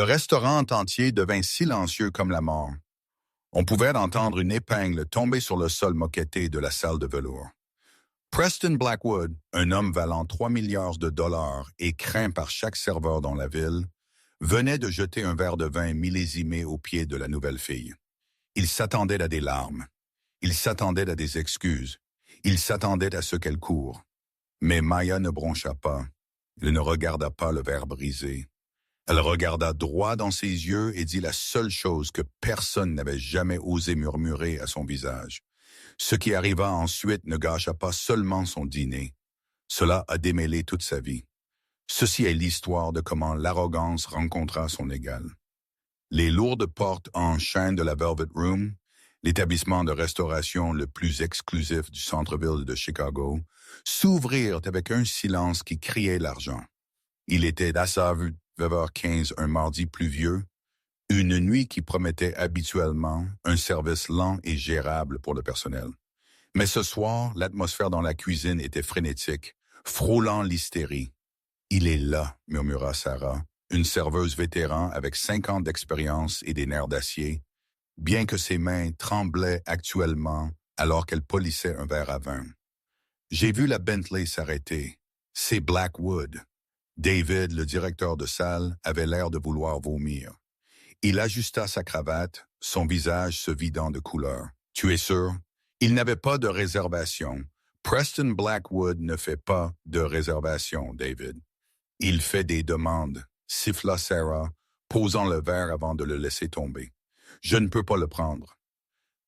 Le restaurant entier devint silencieux comme la mort. On pouvait entendre une épingle tomber sur le sol moquetté de la salle de velours. Preston Blackwood, un homme valant 3 milliards de dollars et craint par chaque serveur dans la ville, venait de jeter un verre de vin millésimé aux pieds de la nouvelle fille. Il s'attendait à des larmes. Il s'attendait à des excuses. Il s'attendait à ce qu'elle court. Mais Maya ne broncha pas. Elle ne regarda pas le verre brisé. Elle regarda droit dans ses yeux et dit la seule chose que personne n'avait jamais osé murmurer à son visage. Ce qui arriva ensuite ne gâcha pas seulement son dîner. Cela a démêlé toute sa vie. Ceci est l'histoire de comment l'arrogance rencontra son égal. Les lourdes portes en chêne de la Velvet Room, l'établissement de restauration le plus exclusif du centre-ville de Chicago, s'ouvrirent avec un silence qui criait l'argent. Il était à 9h15 un mardi pluvieux, une nuit qui promettait habituellement un service lent et gérable pour le personnel. Mais ce soir, l'atmosphère dans la cuisine était frénétique, frôlant l'hystérie. « Il est là », murmura Sarah, une serveuse vétéran avec 5 ans d'expérience et des nerfs d'acier, bien que ses mains tremblaient actuellement alors qu'elle polissait un verre à vin. « J'ai vu la Bentley s'arrêter. C'est Blackwood. » David, le directeur de salle, avait l'air de vouloir vomir. Il ajusta sa cravate, son visage se vidant de couleur. « Tu es sûr? » Il n'avait pas de réservation. Preston Blackwood ne fait pas de réservation, David. Il fait des demandes, siffla Sarah, posant le verre avant de le laisser tomber. Je ne peux pas le prendre.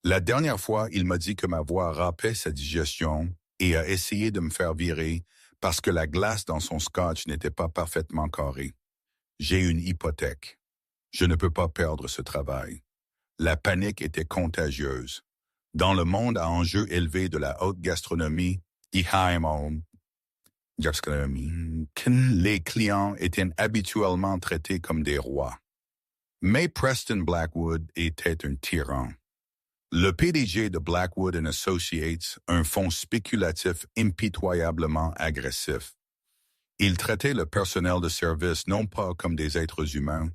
La dernière fois, il m'a dit que ma voix râpait sa digestion et a essayé de me faire virer parce que la glace dans son scotch n'était pas parfaitement carrée. J'ai une hypothèque. Je ne peux pas perdre ce travail. La panique était contagieuse. Dans le monde à enjeux élevés de la haute gastronomie, les clients étaient habituellement traités comme des rois. Mais Preston Blackwood était un tyran. Le PDG de Blackwood & Associates, un fonds spéculatif impitoyablement agressif. Il traitait le personnel de service non pas comme des êtres humains,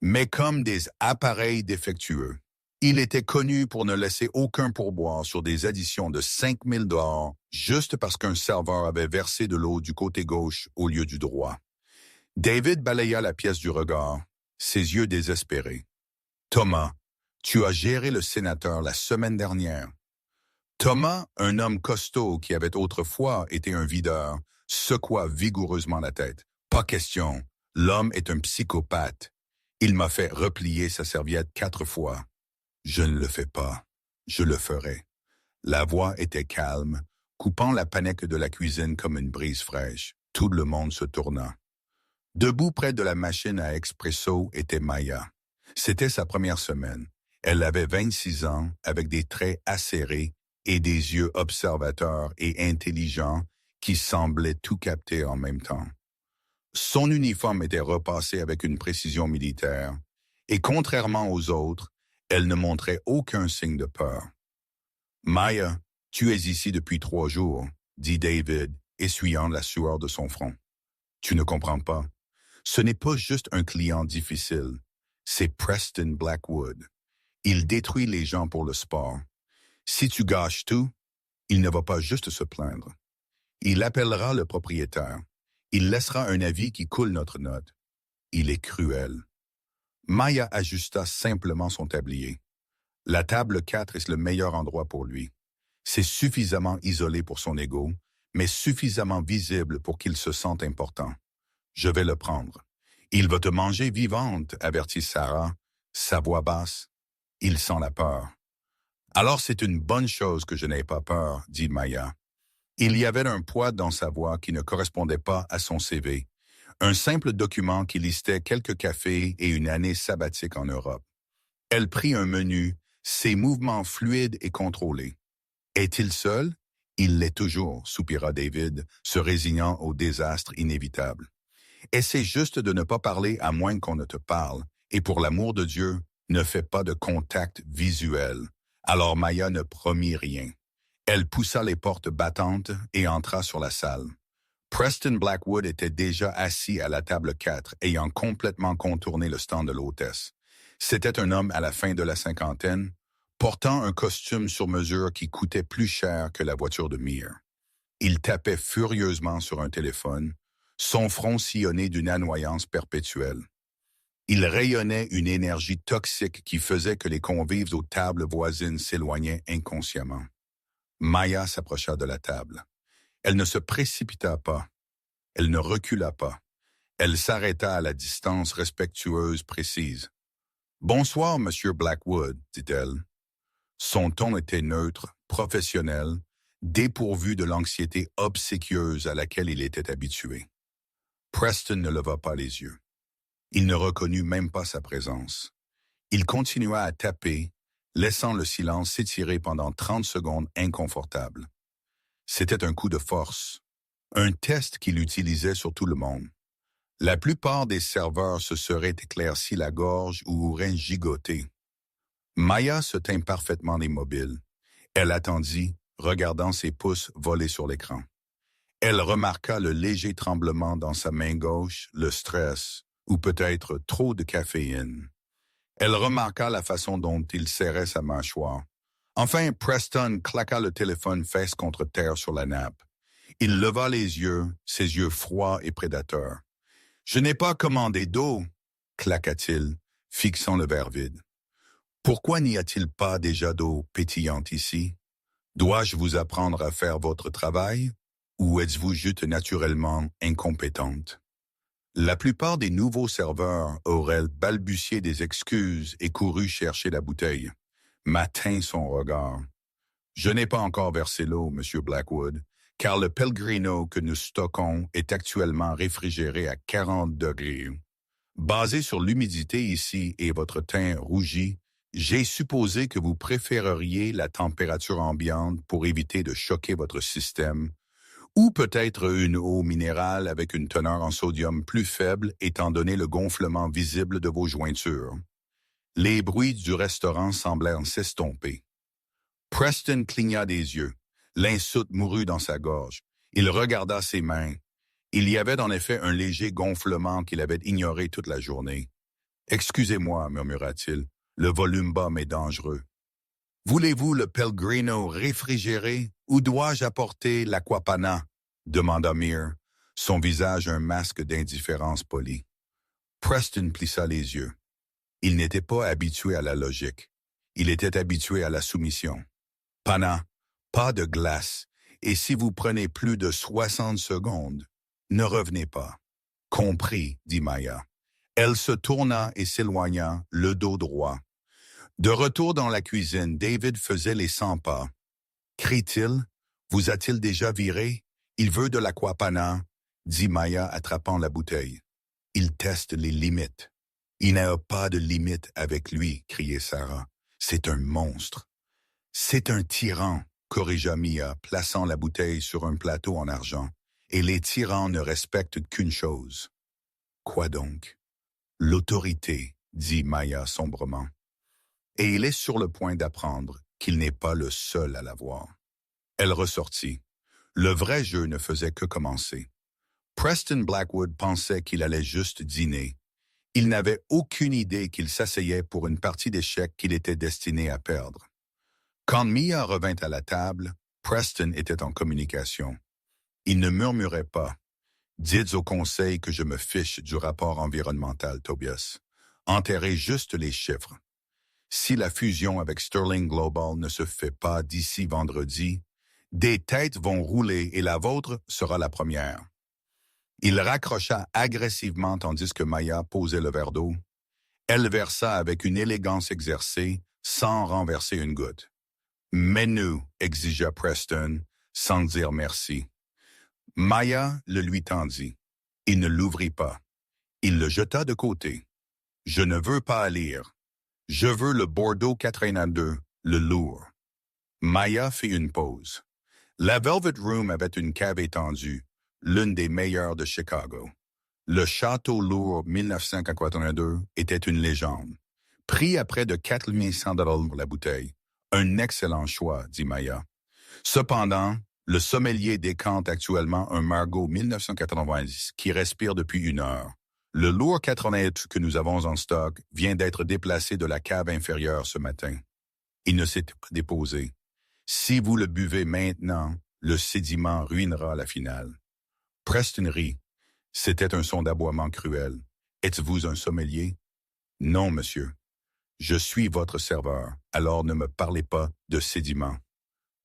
mais comme des appareils défectueux. Il était connu pour ne laisser aucun pourboire sur des additions de 5 000 $ juste parce qu'un serveur avait versé de l'eau du côté gauche au lieu du droit. David balaya la pièce du regard, ses yeux désespérés. « Thomas, tu as géré le sénateur la semaine dernière. » Thomas, un homme costaud qui avait autrefois été un videur, secoua vigoureusement la tête. « Pas question, l'homme est un psychopathe. Il m'a fait replier sa serviette 4 fois. » « Je ne le fais pas. Je le ferai. » La voix était calme, coupant la panique de la cuisine comme une brise fraîche. Tout le monde se tourna. Debout près de la machine à expresso était Maya. C'était sa première semaine. Elle avait 26 ans, avec des traits acérés et des yeux observateurs et intelligents qui semblaient tout capter en même temps. Son uniforme était repassé avec une précision militaire, et contrairement aux autres, elle ne montrait aucun signe de peur. « Maya, tu es ici depuis 3 jours, » dit David, essuyant la sueur de son front. « Tu ne comprends pas. Ce n'est pas juste un client difficile. C'est Preston Blackwood. Il détruit les gens pour le sport. Si tu gâches tout, il ne va pas juste se plaindre. Il appellera le propriétaire. Il laissera un avis qui coule notre note. Il est cruel. » Maya ajusta simplement son tablier. La table 4 est le meilleur endroit pour lui. C'est suffisamment isolé pour son ego, mais suffisamment visible pour qu'il se sente important. Je vais le prendre. Il va te manger vivante, avertit Sarah, sa voix basse. Il sent la peur. Alors c'est une bonne chose que je n'ai pas peur, dit Maya. Il y avait un poids dans sa voix qui ne correspondait pas à son CV. Un simple document qui listait quelques cafés et une année sabbatique en Europe. Elle prit un menu, ses mouvements fluides et contrôlés. Est-il seul? Il l'est toujours, soupira David, se résignant au désastre inévitable. Essaie juste de ne pas parler à moins qu'on ne te parle, et pour l'amour de Dieu, ne fais pas de contact visuel. Alors Maya ne promit rien. Elle poussa les portes battantes et entra sur la salle. Preston Blackwood était déjà assis à la table 4, ayant complètement contourné le stand de l'hôtesse. C'était un homme à la fin de la cinquantaine, portant un costume sur mesure qui coûtait plus cher que la voiture de Mir. Il tapait furieusement sur un téléphone, son front sillonné d'une annoyance perpétuelle. Il rayonnait une énergie toxique qui faisait que les convives aux tables voisines s'éloignaient inconsciemment. Maya s'approcha de la table. Elle ne se précipita pas. Elle ne recula pas. Elle s'arrêta à la distance respectueuse précise. « Bonsoir, Monsieur Blackwood, dit-elle. Son ton était neutre, professionnel, dépourvu de l'anxiété obséquieuse à laquelle il était habitué. Preston ne leva pas les yeux. Il ne reconnut même pas sa présence. Il continua à taper, laissant le silence s'étirer pendant 30 secondes inconfortables. C'était un coup de force, un test qu'il utilisait sur tout le monde. La plupart des serveurs se seraient éclaircis la gorge ou auraient gigoté. Maya se tint parfaitement immobile. Elle attendit, regardant ses pouces voler sur l'écran. Elle remarqua le léger tremblement dans sa main gauche, le stress, ou peut-être trop de caféine. Elle remarqua la façon dont il serrait sa mâchoire. Enfin, Preston claqua le téléphone fesse contre terre sur la nappe. Il leva les yeux, ses yeux froids et prédateurs. « Je n'ai pas commandé d'eau, » claqua-t-il, fixant le verre vide. « Pourquoi n'y a-t-il pas déjà d'eau pétillante ici? Dois-je vous apprendre à faire votre travail, ou êtes-vous juste naturellement incompétente? » La plupart des nouveaux serveurs auraient balbutié des excuses et couru chercher la bouteille. Matin son regard. « Je n'ai pas encore versé l'eau, Monsieur Blackwood, car le Pellegrino que nous stockons est actuellement réfrigéré à 40 degrés. Basé sur l'humidité ici et votre teint rougi, j'ai supposé que vous préféreriez la température ambiante pour éviter de choquer votre système, ou peut-être une eau minérale avec une teneur en sodium plus faible étant donné le gonflement visible de vos jointures. » Les bruits du restaurant semblèrent s'estomper. Preston cligna des yeux. L'insulte mourut dans sa gorge. Il regarda ses mains. Il y avait en effet un léger gonflement qu'il avait ignoré toute la journée. « Excusez-moi, murmura-t-il, le volume bas m'est dangereux. Voulez-vous le Pellegrino réfrigéré ou dois-je apporter l'Aquapana ?» demanda Mir, son visage un masque d'indifférence polie. Preston plissa les yeux. Il n'était pas habitué à la logique. Il était habitué à la soumission. « Pana, pas de glace, et si vous prenez plus de 60 secondes, ne revenez pas. »« Compris, » dit Maya. Elle se tourna et s'éloigna, le dos droit. De retour dans la cuisine, David faisait les 100 pas. « Crie-t-il, vous a-t-il déjà viré? Il veut de l'Aquapana, » dit Maya attrapant la bouteille. « Il teste les limites. »« Il n'y a pas de limite avec lui, » criait Sarah. « C'est un monstre. »« C'est un tyran, » corrigea Mia, plaçant la bouteille sur un plateau en argent. « Et les tyrans ne respectent qu'une chose. »« Quoi donc? »« L'autorité, » dit Maya sombrement. Et il est sur le point d'apprendre qu'il n'est pas le seul à l'avoir. Elle ressortit. Le vrai jeu ne faisait que commencer. Preston Blackwood pensait qu'il allait juste dîner. Il n'avait aucune idée qu'il s'asseyait pour une partie d'échecs qu'il était destiné à perdre. Quand Mia revint à la table, Preston était en communication. Il ne murmurait pas. « Dites au conseil que je me fiche du rapport environnemental, Tobias. Enterrez juste les chiffres. Si la fusion avec Sterling Global ne se fait pas d'ici vendredi, des têtes vont rouler et la vôtre sera la première. » Il raccrocha agressivement tandis que Maya posait le verre d'eau. Elle versa avec une élégance exercée, sans renverser une goutte. « Mets-nous » exigea Preston, sans dire merci. Maya le lui tendit. Il ne l'ouvrit pas. Il le jeta de côté. « Je ne veux pas lire. Je veux le Bordeaux 82, le lourd. » Maya fit une pause. La Velvet Room avait une cave étendue, l'une des meilleures de Chicago. Le Château Lourd 1982 était une légende. Prix à près de 4 100 $ pour la bouteille. Un excellent choix, dit Maya. Cependant, Le sommelier décante actuellement un Margaux 1990 qui respire depuis 1 heure. Le lourd 88 que nous avons en stock vient d'être déplacé de la cave inférieure ce matin. Il ne s'est pas déposé. Si vous le buvez maintenant, le sédiment ruinera la finale. Preston rit. C'était un son d'aboiement cruel. Êtes-vous un sommelier? Non, monsieur. Je suis votre serveur, alors ne me parlez pas de sédiment.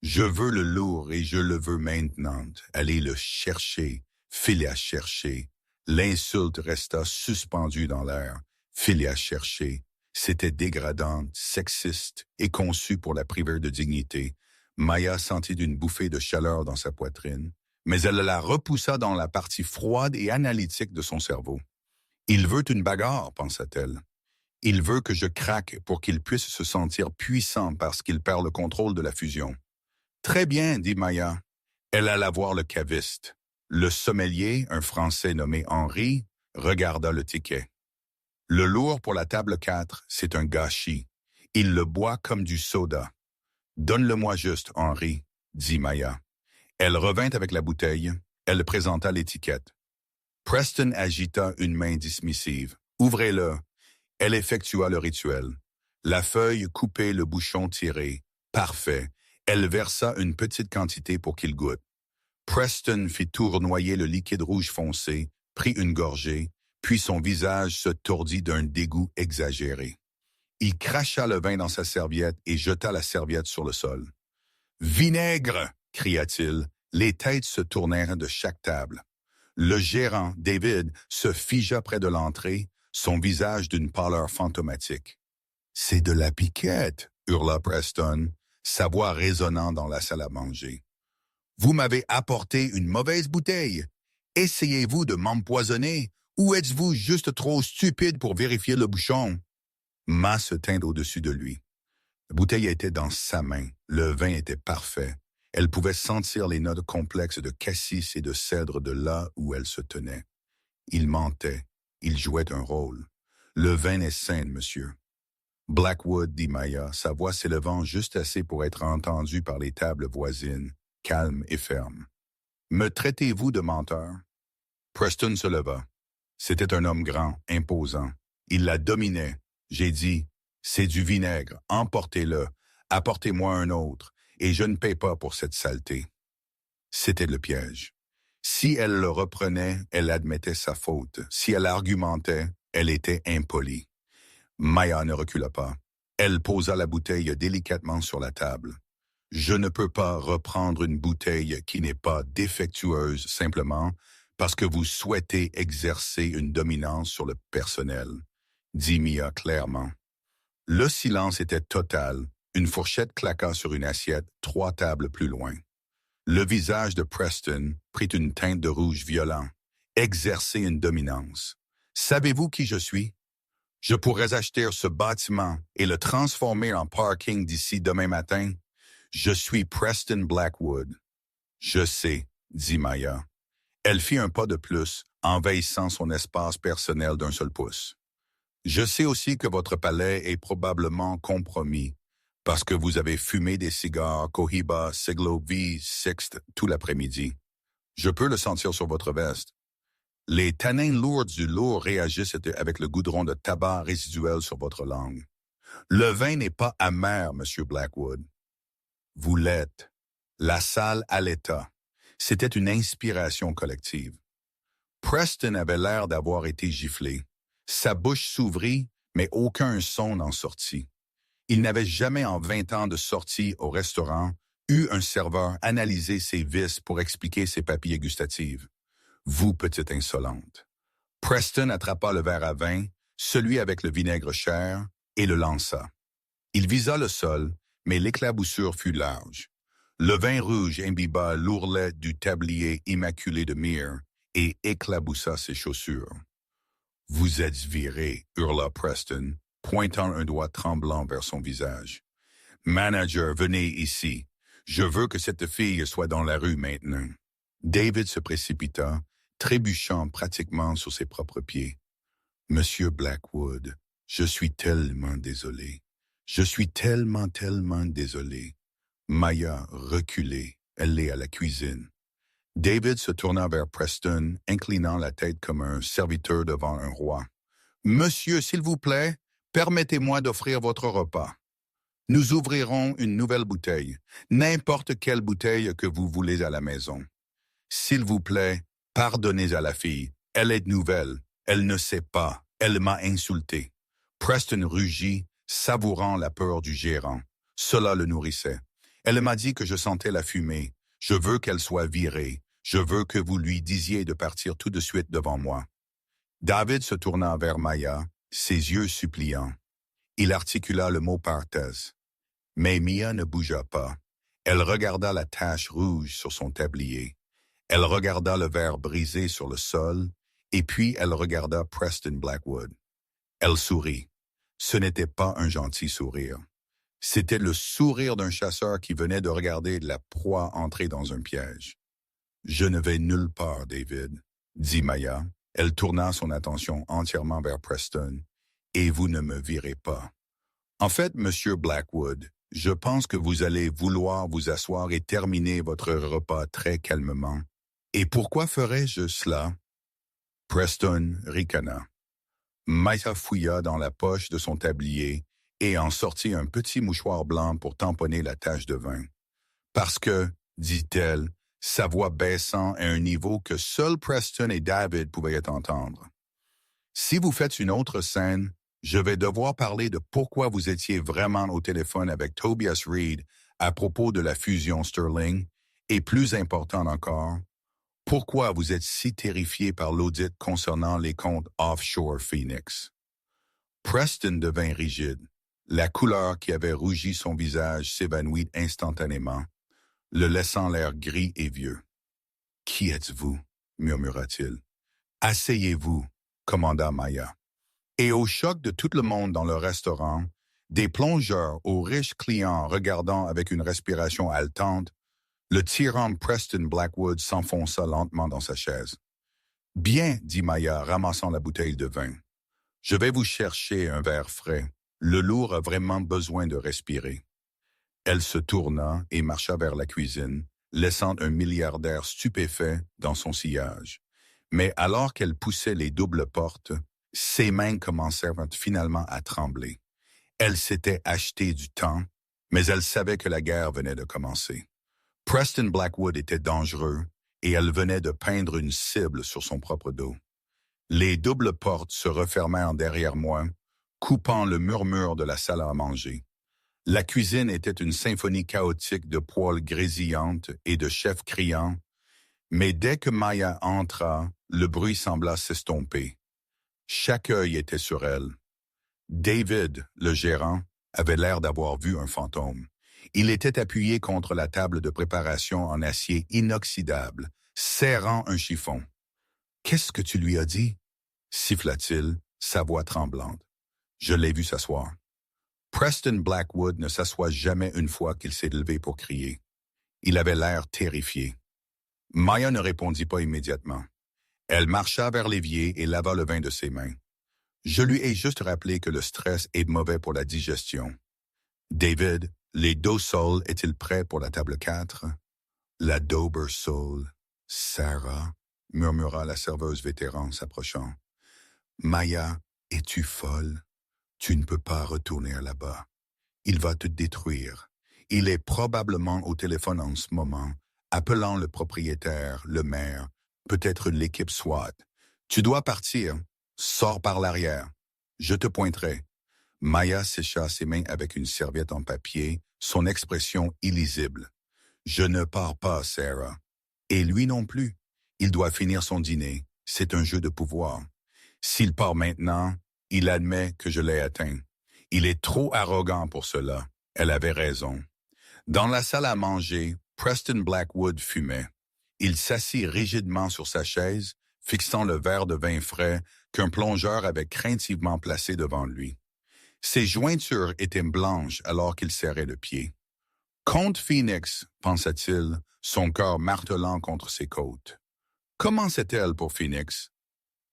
Je veux le lourd et je le veux maintenant. Allez le chercher, Phileas chercher. L'insulte resta suspendue dans l'air. Phileas chercher. C'était dégradant, sexiste et conçu pour la priver de dignité. Maya sentit une bouffée de chaleur dans sa poitrine, mais elle la repoussa dans la partie froide et analytique de son cerveau. Il veut une bagarre, pensa-t-elle. Il veut que je craque pour qu'il puisse se sentir puissant parce qu'il perd le contrôle de la fusion. Très bien, dit Maya. Elle alla voir le caviste. Le sommelier, un Français nommé Henri, regarda le ticket. Le lourd pour la table 4, c'est un gâchis. Il le boit comme du soda. Donne-le-moi juste, Henri, dit Maya. Elle revint avec la bouteille. Elle présenta l'étiquette. Preston agita une main dismissive. Ouvrez-le. Elle effectua le rituel. La feuille coupée, le bouchon tiré. Parfait. Elle versa une petite quantité pour qu'il goûte. Preston fit tournoyer le liquide rouge foncé, prit une gorgée, puis son visage se tordit d'un dégoût exagéré. Il cracha le vin dans sa serviette et jeta la serviette sur le sol. « Vinaigre !» cria-t-il. Les têtes se tournèrent de chaque table. Le gérant, David, se figea près de l'entrée, son visage d'une pâleur fantomatique. « C'est de la piquette !» hurla Preston, sa voix résonnant dans la salle à manger. « Vous m'avez apporté une mauvaise bouteille. Essayez-vous de m'empoisonner ou êtes-vous juste trop stupide pour vérifier le bouchon? » Ma se tint au-dessus de lui. La bouteille était dans sa main. Le vin était parfait. Elle pouvait sentir les notes complexes de cassis et de cèdre de là où elle se tenait. Il mentait. Il jouait un rôle. Le vin est sain, monsieur. Blackwood, dit Maya, sa voix s'élevant juste assez pour être entendue par les tables voisines, calme et ferme. Me traitez-vous de menteur? Preston se leva. C'était un homme grand, imposant. Il la dominait. J'ai dit, c'est du vinaigre, emportez-le, apportez-moi un autre, et je ne paie pas pour cette saleté. C'était le piège. Si elle le reprenait, elle admettait sa faute. Si elle argumentait, elle était impolie. Maya ne recula pas. Elle posa la bouteille délicatement sur la table. Je ne peux pas reprendre une bouteille qui n'est pas défectueuse simplement parce que vous souhaitez exercer une dominance sur le personnel, dit Mia clairement. Le silence était total. Une fourchette claqua sur une assiette 3 tables plus loin. Le visage de Preston prit une teinte de rouge violent. Exercer une dominance. Savez-vous qui je suis? Je pourrais acheter ce bâtiment et le transformer en parking d'ici demain matin. Je suis Preston Blackwood. Je sais, dit Maya. Elle fit un pas de plus, envahissant son espace personnel d'un seul pouce. Je sais aussi que votre palais est probablement compromis parce que vous avez fumé des cigares Cohiba, Siglo V, Sixt tout l'après-midi. Je peux le sentir sur votre veste. Les tanins lourds du lourd réagissent avec le goudron de tabac résiduel sur votre langue. Le vin n'est pas amer, Monsieur Blackwood. Vous l'êtes. La salle à l'état. C'était une inspiration collective. Preston avait l'air d'avoir été giflé. Sa bouche s'ouvrit, mais aucun son n'en sortit. Il n'avait jamais en 20 ans de sortie au restaurant eu un serveur analyser ses vices pour expliquer ses papilles gustatives. Vous, petite insolente. Preston attrapa le verre à vin, celui avec le vinaigre cher, et le lança. Il visa le sol, mais l'éclaboussure fut large. Le vin rouge imbiba l'ourlet du tablier immaculé de Mir et éclaboussa ses chaussures. « Vous êtes viré » hurla Preston, pointant un doigt tremblant vers son visage. « Manager, venez ici. Je veux que cette fille soit dans la rue maintenant. » David se précipita, trébuchant pratiquement sur ses propres pieds. « Monsieur Blackwood, je suis tellement désolé. Je suis tellement désolé. » Maya reculait, elle l'est à la cuisine. David se tourna vers Preston, inclinant la tête comme un serviteur devant un roi. « Monsieur, s'il vous plaît, permettez-moi d'offrir votre repas. Nous ouvrirons une nouvelle bouteille, n'importe quelle bouteille que vous voulez à la maison. S'il vous plaît, pardonnez à la fille. Elle est nouvelle. Elle ne sait pas. Elle m'a insulté. » Preston rugit, savourant la peur du gérant. Cela le nourrissait. « Elle m'a dit que je sentais la fumée. Je veux qu'elle soit virée. Je veux que vous lui disiez de partir tout de suite devant moi. » David se tourna vers Maya, ses yeux suppliants. Il articula le mot parthèse. Mais Mia ne bougea pas. Elle regarda la tache rouge sur son tablier. Elle regarda le verre brisé sur le sol, et puis elle regarda Preston Blackwood. Elle sourit. Ce n'était pas un gentil sourire. C'était le sourire d'un chasseur qui venait de regarder la proie entrer dans un piège. « Je ne vais nulle part, David, » dit Maya. Elle tourna son attention entièrement vers Preston. « Et vous ne me virez pas. En fait, Monsieur Blackwood, je pense que vous allez vouloir vous asseoir et terminer votre repas très calmement. Et pourquoi ferais-je cela? » Preston ricana. Maya fouilla dans la poche de son tablier et en sortit un petit mouchoir blanc pour tamponner la tache de vin. « Parce que, dit-elle, sa voix baissant à un niveau que seuls Preston et David pouvaient entendre. « Si vous faites une autre scène, je vais devoir parler de pourquoi vous étiez vraiment au téléphone avec Tobias Reed à propos de la fusion Sterling, et plus important encore, pourquoi vous êtes si terrifié par l'audit concernant les comptes offshore Phoenix. » Preston devint rigide. La couleur qui avait rougi son visage s'évanouit instantanément, le laissant l'air gris et vieux. « Qui êtes-vous? » murmura-t-il. « Asseyez-vous, » commanda Maya. Et au choc de tout le monde dans le restaurant, des plongeurs aux riches clients regardant avec une respiration haletante, le tyran Preston Blackwood s'enfonça lentement dans sa chaise. « Bien, » dit Maya, ramassant la bouteille de vin. « Je vais vous chercher un verre frais. Le lourd a vraiment besoin de respirer. » Elle se tourna et marcha vers la cuisine, laissant un milliardaire stupéfait dans son sillage. Mais alors qu'elle poussait les doubles portes, ses mains commencèrent finalement à trembler. Elle s'était acheté du temps, mais elle savait que la guerre venait de commencer. Preston Blackwood était dangereux et elle venait de peindre une cible sur son propre dos. Les doubles portes se refermèrent derrière moi, coupant le murmure de la salle à manger. La cuisine était une symphonie chaotique de poêles grésillantes et de chefs criants, mais dès que Maya entra, le bruit sembla s'estomper. Chaque œil était sur elle. David, le gérant, avait l'air d'avoir vu un fantôme. Il était appuyé contre la table de préparation en acier inoxydable, serrant un chiffon. « Qu'est-ce que tu lui as dit? » siffla-t-il, sa voix tremblante. Je l'ai vu s'asseoir. Preston Blackwood ne s'assoit jamais une fois qu'il s'est levé pour crier. Il avait l'air terrifié. Maya ne répondit pas immédiatement. Elle marcha vers l'évier et lava le vin de ses mains. Je lui ai juste rappelé que le stress est mauvais pour la digestion. David, les Dosols est-il prêt pour la table 4? La Dobersol, Sarah, murmura la serveuse vétéran s'approchant. Maya, es-tu folle? Tu ne peux pas retourner là-bas. Il va te détruire. Il est probablement au téléphone en ce moment, appelant le propriétaire, le maire, peut-être l'équipe SWAT. Tu dois partir. Sors par l'arrière. Je te pointerai. Maya sécha ses mains avec une serviette en papier, son expression illisible. Je ne pars pas, Sarah. Et lui non plus. Il doit finir son dîner. C'est un jeu de pouvoir. S'il part maintenant, il admet que je l'ai atteint. Il est trop arrogant pour cela. Elle avait raison. Dans la salle à manger, Preston Blackwood fumait. Il s'assit rigidement sur sa chaise, fixant le verre de vin frais qu'un plongeur avait craintivement placé devant lui. Ses jointures étaient blanches alors qu'il serrait le pied. « Comte Phoenix », pensa-t-il, son cœur martelant contre ses côtes. Comment c'était-elle pour Phoenix?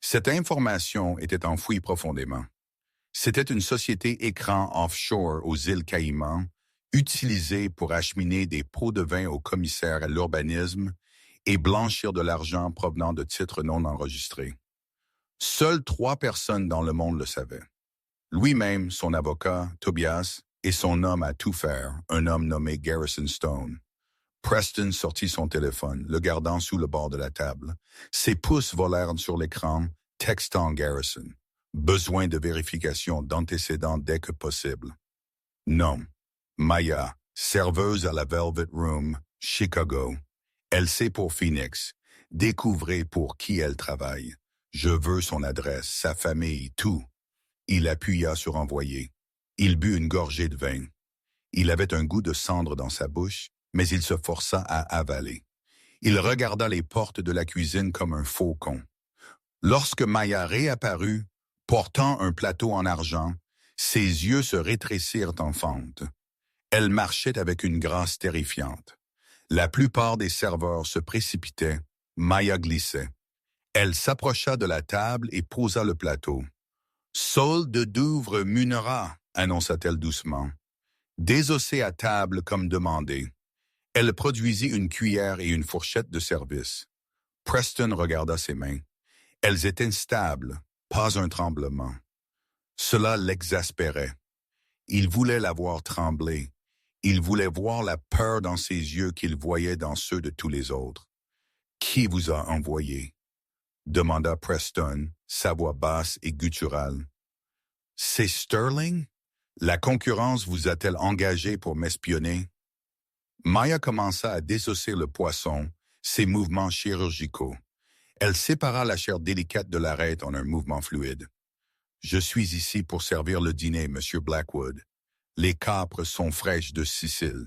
Cette information était enfouie profondément. C'était une société écran offshore aux îles Caïmans, utilisés pour acheminer des pots de vin au commissaire à l'urbanisme et blanchir de l'argent provenant de titres non enregistrés. Seules 3 personnes dans le monde le savaient. Lui-même, son avocat, Tobias, et son homme à tout faire, un homme nommé Garrison Stone. Preston sortit son téléphone, le gardant sous le bord de la table. Ses pouces volèrent sur l'écran, textant Garrison. Besoin de vérification d'antécédents dès que possible. Non. Maya, serveuse à la Velvet Room, Chicago. Elle sait pour Phoenix. Découvrez pour qui elle travaille. Je veux son adresse, sa famille, tout. Il appuya sur envoyer. Il but une gorgée de vin. Il avait un goût de cendre dans sa bouche, mais il se força à avaler. Il regarda les portes de la cuisine comme un faucon. Lorsque Maya réapparut, portant un plateau en argent, ses yeux se rétrécirent en fente. Elle marchait avec une grâce terrifiante. La plupart des serveurs se précipitaient. Maya glissait. Elle s'approcha de la table et posa le plateau. « Solde de Douvres Munera », annonça-t-elle doucement. Désossée à table comme demandé. Elle produisit une cuillère et une fourchette de service. Preston regarda ses mains. Elles étaient stables, pas un tremblement. Cela l'exaspérait. Il voulait la voir trembler. Il voulait voir la peur dans ses yeux qu'il voyait dans ceux de tous les autres. « Qui vous a envoyé ?» demanda Preston, sa voix basse et gutturale. « C'est Sterling? La concurrence vous a-t-elle engagé pour m'espionner? » Maya commença à désosser le poisson, ses mouvements chirurgicaux. Elle sépara la chair délicate de l'arête en un mouvement fluide. « Je suis ici pour servir le dîner, Monsieur Blackwood. Les capres sont fraîches de Sicile.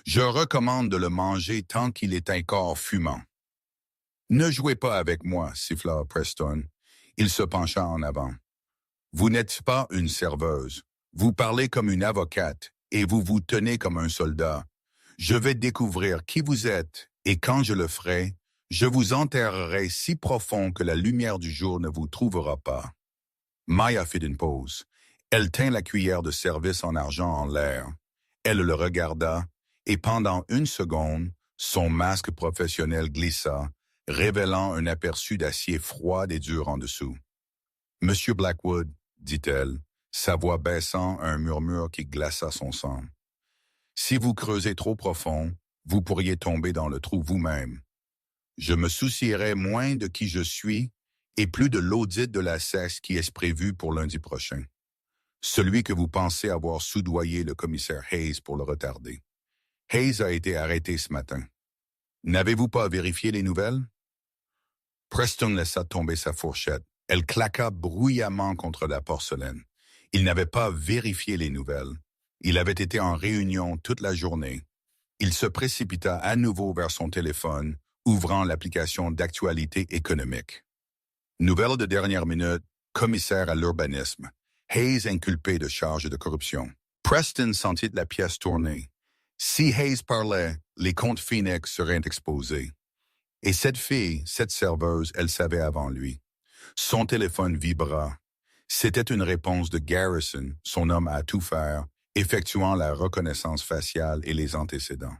Je recommande de le manger tant qu'il est encore fumant. » « Ne jouez pas avec moi, » siffla Preston. Il se pencha en avant. « Vous n'êtes pas une serveuse. Vous parlez comme une avocate et vous vous tenez comme un soldat. Je vais découvrir qui vous êtes et quand je le ferai, je vous enterrerai si profond que la lumière du jour ne vous trouvera pas. » Maya fit une pause. Elle tint la cuillère de service en argent en l'air. Elle le regarda et pendant une seconde, son masque professionnel glissa, révélant un aperçu d'acier froid et dur en dessous. « Monsieur Blackwood, » dit-elle, sa voix baissant à un murmure qui glaça son sang. « Si vous creusez trop profond, vous pourriez tomber dans le trou vous-même. Je me soucierai moins de qui je suis et plus de l'audit de la cesse qui est prévu pour lundi prochain. Celui que vous pensez avoir soudoyé le commissaire Hayes pour le retarder. Hayes a été arrêté ce matin. N'avez-vous pas vérifié les nouvelles? » Preston laissa tomber sa fourchette. Elle claqua bruyamment contre la porcelaine. Il n'avait pas vérifié les nouvelles. Il avait été en réunion toute la journée. Il se précipita à nouveau vers son téléphone, ouvrant l'application d'actualité économique. Nouvelle de dernière minute, commissaire à l'urbanisme. Hayes inculpé de charges de corruption. Preston sentit la pièce tourner. Si Hayes parlait, les comptes Phoenix seraient exposés. Et cette fille, cette serveuse, elle savait avant lui. Son téléphone vibra. C'était une réponse de Garrison, son homme à tout faire, effectuant la reconnaissance faciale et les antécédents.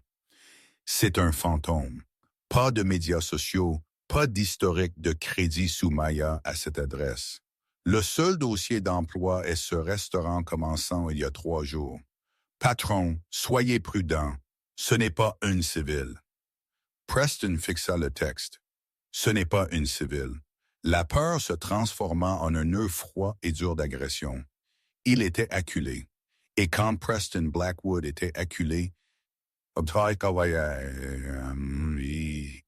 C'est un fantôme. Pas de médias sociaux, pas d'historique de crédit sous Maya à cette adresse. Le seul dossier d'emploi est ce restaurant commençant il y a 3 jours. Patron, soyez prudent. Ce n'est pas une civile. Preston fixa le texte. Ce n'est pas une civile. La peur se transforma en un nœud froid et dur d'agression. Il était acculé. Et quand Preston Blackwood était acculé,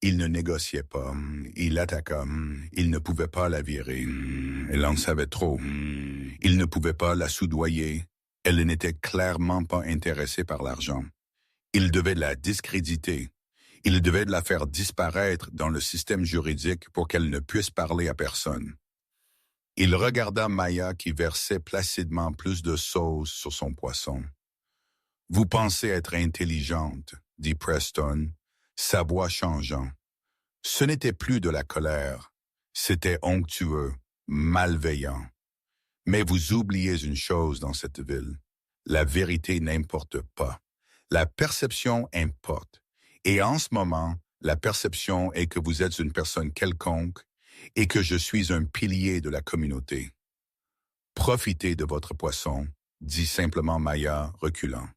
il ne négociait pas. Il attaqua. Il ne pouvait pas la virer. Elle en savait trop. Il ne pouvait pas la soudoyer. Elle n'était clairement pas intéressée par l'argent. Il devait la discréditer. Il devait la faire disparaître dans le système juridique pour qu'elle ne puisse parler à personne. Il regarda Maya qui versait placidement plus de sauce sur son poisson. « Vous pensez être intelligente, » dit Preston, sa voix changeant. Ce n'était plus de la colère, c'était onctueux, malveillant. Mais vous oubliez une chose dans cette ville. La vérité n'importe pas. La perception importe. Et en ce moment, la perception est que vous êtes une personne quelconque et que je suis un pilier de la communauté. Profitez de votre poisson, dit simplement Maya, reculant.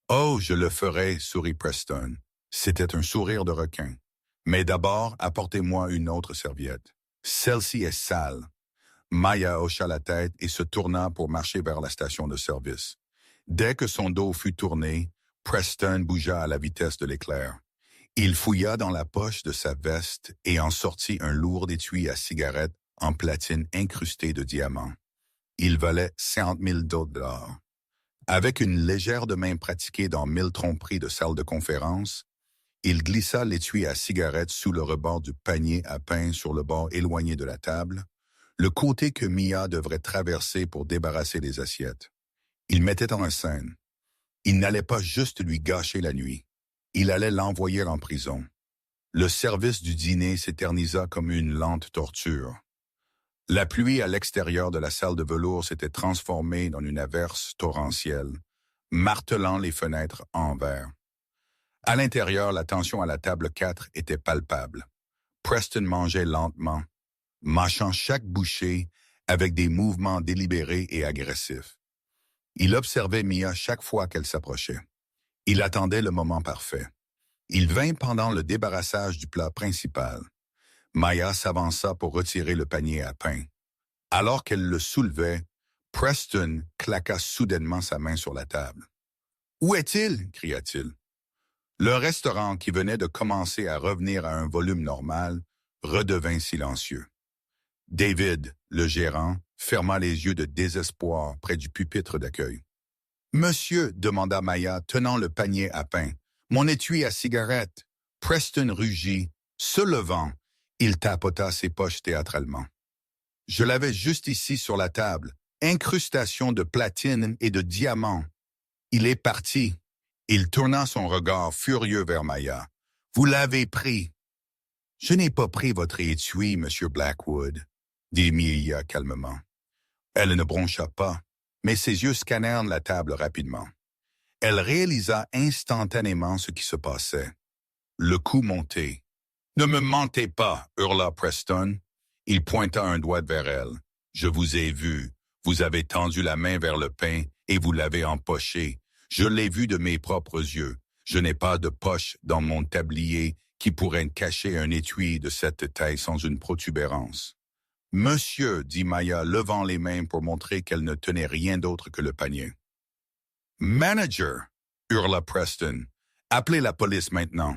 Oh, je le ferai, sourit Preston. C'était un sourire de requin. Mais d'abord, apportez-moi une autre serviette. Celle-ci est sale. Maya hocha la tête et se tourna pour marcher vers la station de service. Dès que son dos fut tourné, Preston bougea à la vitesse de l'éclair. Il fouilla dans la poche de sa veste et en sortit un lourd étui à cigarette en platine incrusté de diamants. Il valait 50 000 $. Avec une légère de main pratiquée dans 1000 tromperies de salle de conférence, il glissa l'étui à cigarette sous le rebord du panier à pain sur le bord éloigné de la table, le côté que Mia devrait traverser pour débarrasser les assiettes. Il mettait en scène. Il n'allait pas juste lui gâcher la nuit. Il allait l'envoyer en prison. Le service du dîner s'éternisa comme une lente torture. La pluie à l'extérieur de la salle de velours s'était transformée en une averse torrentielle, martelant les fenêtres en verre. À l'intérieur, la tension à la table 4 était palpable. Preston mangeait lentement, mâchant chaque bouchée avec des mouvements délibérés et agressifs. Il observait Mia chaque fois qu'elle s'approchait. Il attendait le moment parfait. Il vint pendant le débarrassage du plat principal. Maya s'avança pour retirer le panier à pain. Alors qu'elle le soulevait, Preston claqua soudainement sa main sur la table. « Où est-il » cria-t-il. Le restaurant, qui venait de commencer à revenir à un volume normal, redevint silencieux. David, le gérant, ferma les yeux de désespoir près du pupitre d'accueil. « Monsieur, » demanda Maya, tenant le panier à pain, « mon étui à cigarette. » Preston rugit. Se levant, il tapota ses poches théâtralement. « Je l'avais juste ici sur la table, incrustation de platine et de diamants. » Il est parti. Il tourna son regard furieux vers Maya. « Vous l'avez pris. »« Je n'ai pas pris votre étui, Monsieur Blackwood, » dit Mia calmement. Elle ne broncha pas, mais ses yeux scannèrent la table rapidement. Elle réalisa instantanément ce qui se passait. Le coup montait. « Ne me mentez pas » hurla Preston. Il pointa un doigt vers elle. « Je vous ai vu. Vous avez tendu la main vers le pain et vous l'avez empoché. Je l'ai vu de mes propres yeux. Je n'ai pas de poche dans mon tablier qui pourrait cacher un étui de cette taille sans une protubérance. »« Monsieur, » dit Maya, levant les mains pour montrer qu'elle ne tenait rien d'autre que le panier. « Manager » hurla Preston. « Appelez la police maintenant. »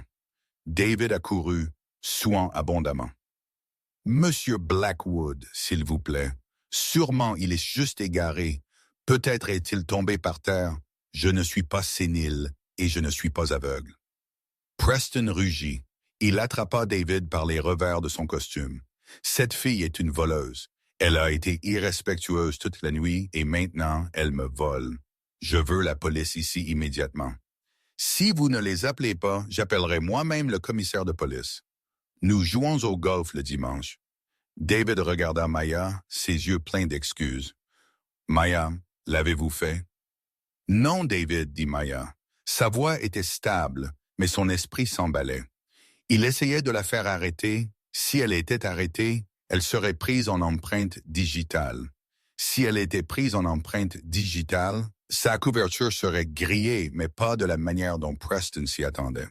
David accourut, suant abondamment. « Monsieur Blackwood, s'il vous plaît. Sûrement il est juste égaré. Peut-être est-il tombé par terre. Je ne suis pas sénile et je ne suis pas aveugle. » Preston rugit. Il attrapa David par les revers de son costume. « Cette fille est une voleuse. Elle a été irrespectueuse toute la nuit et maintenant elle me vole. Je veux la police ici immédiatement. Si vous ne les appelez pas, j'appellerai moi-même le commissaire de police. Nous jouons au golf le dimanche. » David regarda Maya, ses yeux pleins d'excuses. « Maya, l'avez-vous fait? » « Non, David, » dit Maya. Sa voix était stable, mais son esprit s'emballait. Il essayait de la faire arrêter. Si elle était arrêtée, elle serait prise en empreinte digitale. Si elle était prise en empreinte digitale, sa couverture serait grillée, mais pas de la manière dont Preston s'y attendait.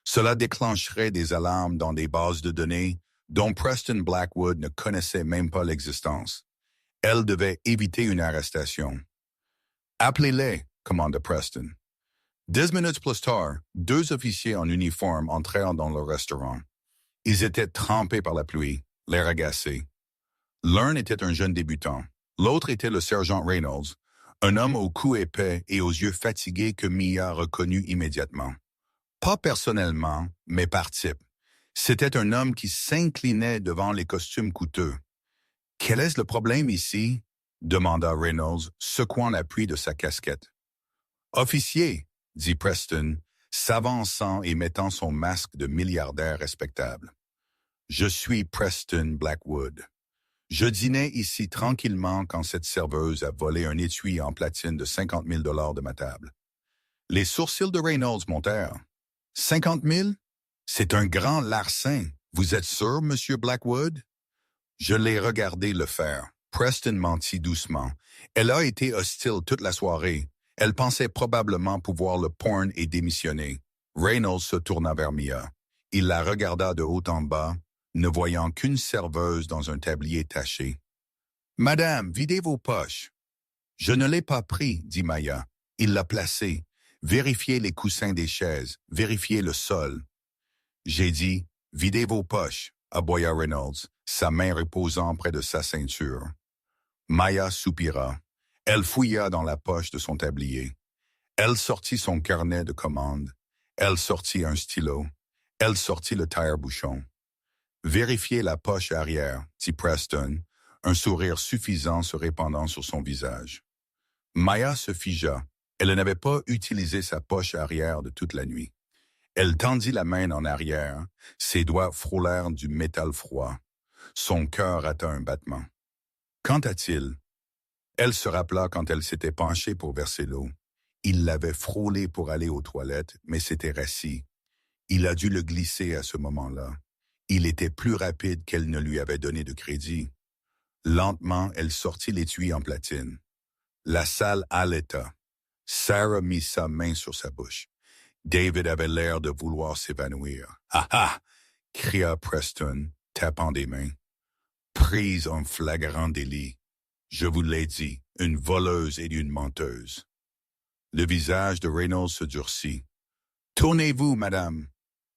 Cela déclencherait des alarmes dans des bases de données dont Preston Blackwood ne connaissait même pas l'existence. Elle devait éviter une arrestation. « Appelez-les » commanda Preston. 10 minutes plus tard, 2 officiers en uniforme entrèrent dans le restaurant. Ils étaient trempés par la pluie, l'air agacé. L'un était un jeune débutant. L'autre était le sergent Reynolds, un homme au cou épais et aux yeux fatigués que Mia reconnut immédiatement. Pas personnellement, mais par type. C'était un homme qui s'inclinait devant les costumes coûteux. « Quel est le problème ici ?» demanda Reynolds, secouant l'appui de sa casquette. « Officier » dit Preston, s'avançant et mettant son masque de milliardaire respectable. « Je suis Preston Blackwood. Je dînais ici tranquillement quand cette serveuse a volé un étui en platine de 50 000 $ de ma table. Les sourcils de Reynolds montèrent. 50 000? C'est un grand larcin. Vous êtes sûr, Monsieur Blackwood? Je l'ai regardé le faire. Preston mentit doucement. Elle a été hostile toute la soirée. Elle pensait probablement pouvoir le porn et démissionner. Reynolds se tourna vers Mia. Il la regarda de haut en bas, ne voyant qu'une serveuse dans un tablier taché. « Madame, videz vos poches. »« Je ne l'ai pas pris, » dit Maya. Il l'a placé. Vérifiez les coussins des chaises. Vérifiez le sol. J'ai dit, « Videz vos poches », aboya Reynolds, sa main reposant près de sa ceinture. Maya soupira. Elle fouilla dans la poche de son tablier. Elle sortit son carnet de commandes. Elle sortit un stylo. Elle sortit le tire-bouchon. « Vérifiez la poche arrière, » dit Preston, un sourire suffisant se répandant sur son visage. Maya se figea. Elle n'avait pas utilisé sa poche arrière de toute la nuit. Elle tendit la main en arrière. Ses doigts frôlèrent du métal froid. Son cœur hâta un battement. « Qu'en a-t-il? » Elle se rappela quand elle s'était penchée pour verser l'eau. Il l'avait frôlé pour aller aux toilettes, mais s'était rassis. Il a dû le glisser à ce moment-là. Il était plus rapide qu'elle ne lui avait donné de crédit. Lentement, elle sortit l'étui en platine. La salle haleta. Sarah mit sa main sur sa bouche. David avait l'air de vouloir s'évanouir. « Ah ah! » cria Preston, tapant des mains. Prise en flagrant délit. Je vous l'ai dit, une voleuse et une menteuse. Le visage de Reynolds se durcit. « Tournez-vous, madame.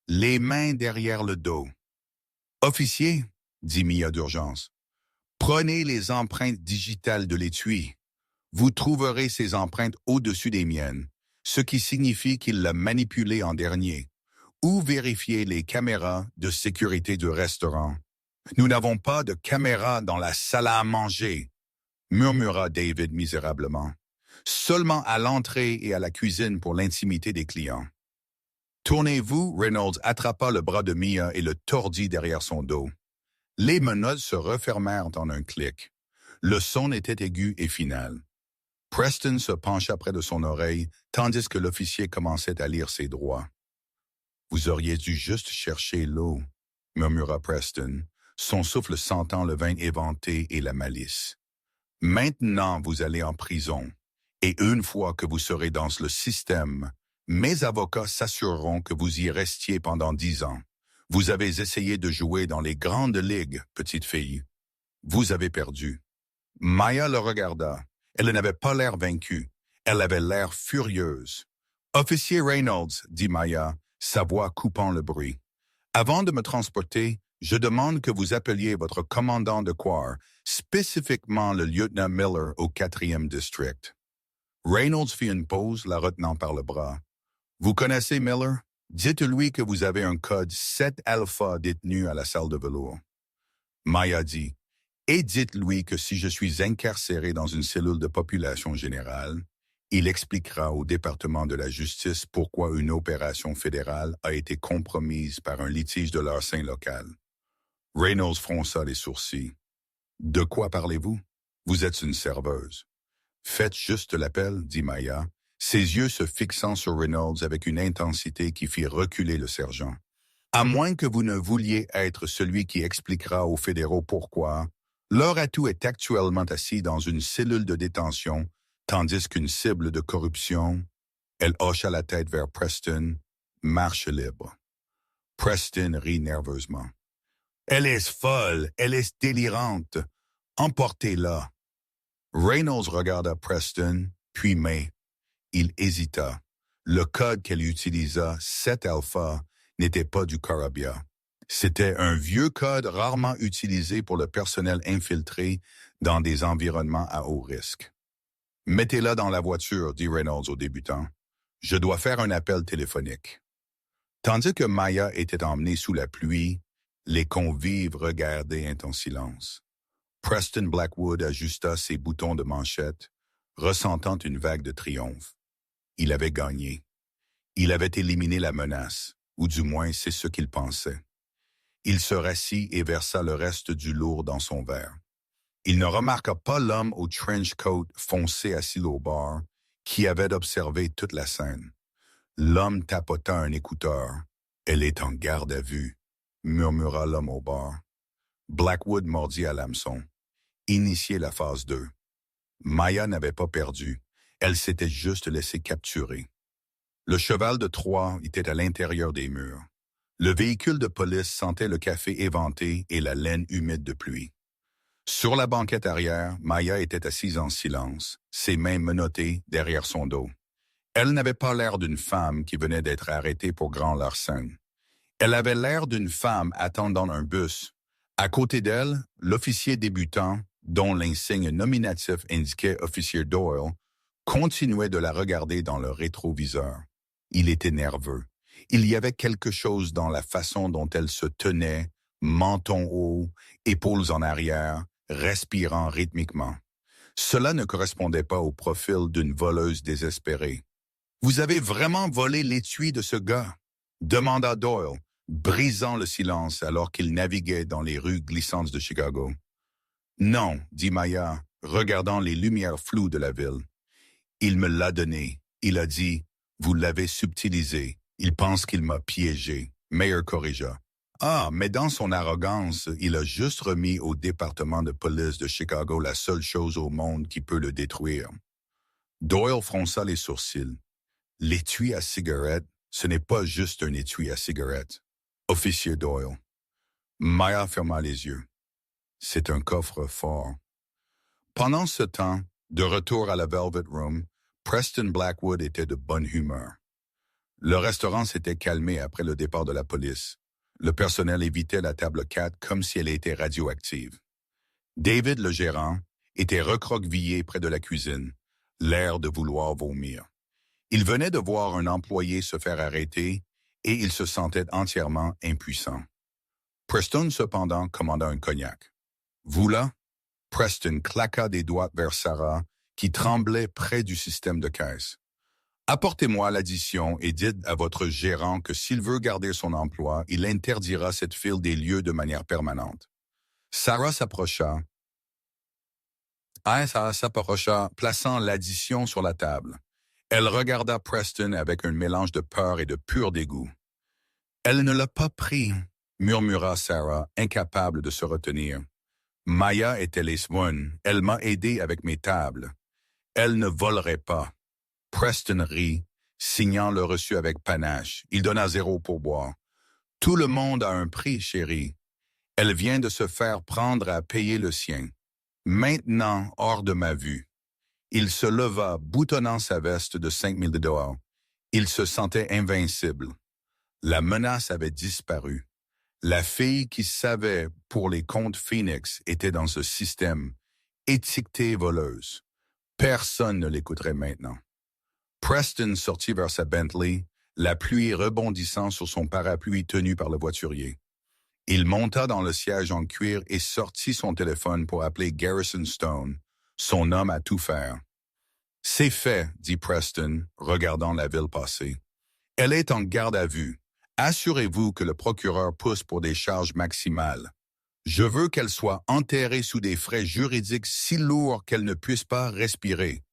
Les mains derrière le dos. »« Officier, » dit Mia d'urgence, « prenez les empreintes digitales de l'étui. Vous trouverez ces empreintes au-dessus des miennes, ce qui signifie qu'il l'a manipulé en dernier. Ou vérifiez les caméras de sécurité du restaurant. »« Nous n'avons pas de caméras dans la salle à manger, » murmura David misérablement. « Seulement à l'entrée et à la cuisine pour l'intimité des clients. » « Tournez-vous » Reynolds attrapa le bras de Mia et le tordit derrière son dos. Les menottes se refermèrent en un clic. Le son était aigu et final. Preston se pencha près de son oreille, tandis que l'officier commençait à lire ses droits. « Vous auriez dû juste chercher l'eau, » murmura Preston, son souffle sentant le vin éventé et la malice. « Maintenant, vous allez en prison, et une fois que vous serez dans le système, mes avocats s'assureront que vous y restiez pendant 10 ans. Vous avez essayé de jouer dans les grandes ligues, petite fille. Vous avez perdu. » Maya le regarda. Elle n'avait pas l'air vaincue. Elle avait l'air furieuse. « Officier Reynolds, » dit Maya, sa voix coupant le bruit. « Avant de me transporter, je demande que vous appeliez votre commandant de corps, spécifiquement le lieutenant Miller au 4e district. » Reynolds fit une pause, la retenant par le bras. « Vous connaissez Miller? Dites-lui que vous avez un code 7 alpha détenu à la salle de velours. » Maya dit, « Et dites-lui que si je suis incarcéré dans une cellule de population générale, il expliquera au département de la justice pourquoi une opération fédérale a été compromise par un litige de leur sein local. » Reynolds fronça les sourcils. « De quoi parlez-vous? Vous êtes une serveuse. »« Faites juste l'appel, » dit Maya, ses yeux se fixant sur Reynolds avec une intensité qui fit reculer le sergent. « À moins que vous ne vouliez être celui qui expliquera aux fédéraux pourquoi, leur atout est actuellement assis dans une cellule de détention, tandis qu'une cible de corruption, » elle hocha la tête vers Preston, « marche libre. » Preston rit nerveusement. « Elle est folle, elle est délirante. Emportez-la. » Reynolds regarda Preston, puis May. Il hésita. Le code qu'elle utilisa, 7 alpha, n'était pas du Carabia. C'était un vieux code rarement utilisé pour le personnel infiltré dans des environnements à haut risque. « Mettez-la dans la voiture, » dit Reynolds au débutant. « Je dois faire un appel téléphonique. » Tandis que Maya était emmenée sous la pluie, les convives regardaient en silence. Preston Blackwood ajusta ses boutons de manchette, ressentant une vague de triomphe. Il avait gagné. Il avait éliminé la menace, ou du moins c'est ce qu'il pensait. Il se rassit et versa le reste du lourd dans son verre. Il ne remarqua pas l'homme au trench coat foncé assis au bar, qui avait observé toute la scène. L'homme tapota un écouteur. « Elle est en garde à vue », murmura l'homme au bord. Blackwood mordit à l'hameçon. Initier la phase 2. Maya n'avait pas perdu. Elle s'était juste laissée capturer. Le cheval de Troie était à l'intérieur des murs. Le véhicule de police sentait le café éventé et la laine humide de pluie. Sur la banquette arrière, Maya était assise en silence, ses mains menottées derrière son dos. Elle n'avait pas l'air d'une femme qui venait d'être arrêtée pour grand larcin. Elle avait l'air d'une femme attendant un bus. À côté d'elle, l'officier débutant, dont l'insigne nominatif indiquait officier Doyle, continuait de la regarder dans le rétroviseur. Il était nerveux. Il y avait quelque chose dans la façon dont elle se tenait, menton haut, épaules en arrière, respirant rythmiquement. Cela ne correspondait pas au profil d'une voleuse désespérée. « Vous avez vraiment volé l'étui de ce gars ?» demanda Doyle, brisant le silence alors qu'il naviguait dans les rues glissantes de Chicago. « Non, » dit Maya, regardant les lumières floues de la ville. « Il me l'a donné. Il a dit, vous l'avez subtilisé. Il pense qu'il m'a piégé. » Mayer corrigea. « Ah, mais dans son arrogance, il a juste remis au département de police de Chicago la seule chose au monde qui peut le détruire. » Doyle fronça les sourcils. « L'étui à cigarette, ce n'est pas juste un étui à cigarette. » Officier Doyle. Maya ferma les yeux. « C'est un coffre-fort. » Pendant ce temps, de retour à la Velvet Room, Preston Blackwood était de bonne humeur. Le restaurant s'était calmé après le départ de la police. Le personnel évitait la table 4 comme si elle était radioactive. David, le gérant, était recroquevillé près de la cuisine, l'air de vouloir vomir. Il venait de voir un employé se faire arrêter et il se sentait entièrement impuissant. Preston, cependant, commanda un cognac. « Vous là ?» Preston claqua des doigts vers Sarah, qui tremblait près du système de caisse. « Apportez-moi l'addition et dites à votre gérant que s'il veut garder son emploi, il interdira cette file des lieux de manière permanente. » Sarah s'approcha, plaçant l'addition sur la table. Elle regarda Preston avec un mélange de peur et de pur dégoût. « Elle ne l'a pas pris », murmura Sarah, incapable de se retenir. « Maya était les Swan. Elle m'a aidé avec mes tables. Elle ne volerait pas. » Preston rit, signant le reçu avec panache. Il donna 0 pourboire. « Tout le monde a un prix, chérie. Elle vient de se faire prendre à payer le sien. Maintenant, hors de ma vue. » Il se leva, boutonnant sa veste de 5 000 $. Il se sentait invincible. La menace avait disparu. La fille qui savait pour les comptes Phoenix était dans ce système, étiquetée voleuse. Personne ne l'écouterait maintenant. Preston sortit vers sa Bentley, la pluie rebondissant sur son parapluie tenu par le voiturier. Il monta dans le siège en cuir et sortit son téléphone pour appeler Garrison Stone, son homme à tout faire. « C'est fait, » dit Preston, regardant la ville passer. « Elle est en garde à vue. Assurez-vous que le procureur pousse pour des charges maximales. Je veux qu'elle soit enterrée sous des frais juridiques si lourds qu'elle ne puisse pas respirer. »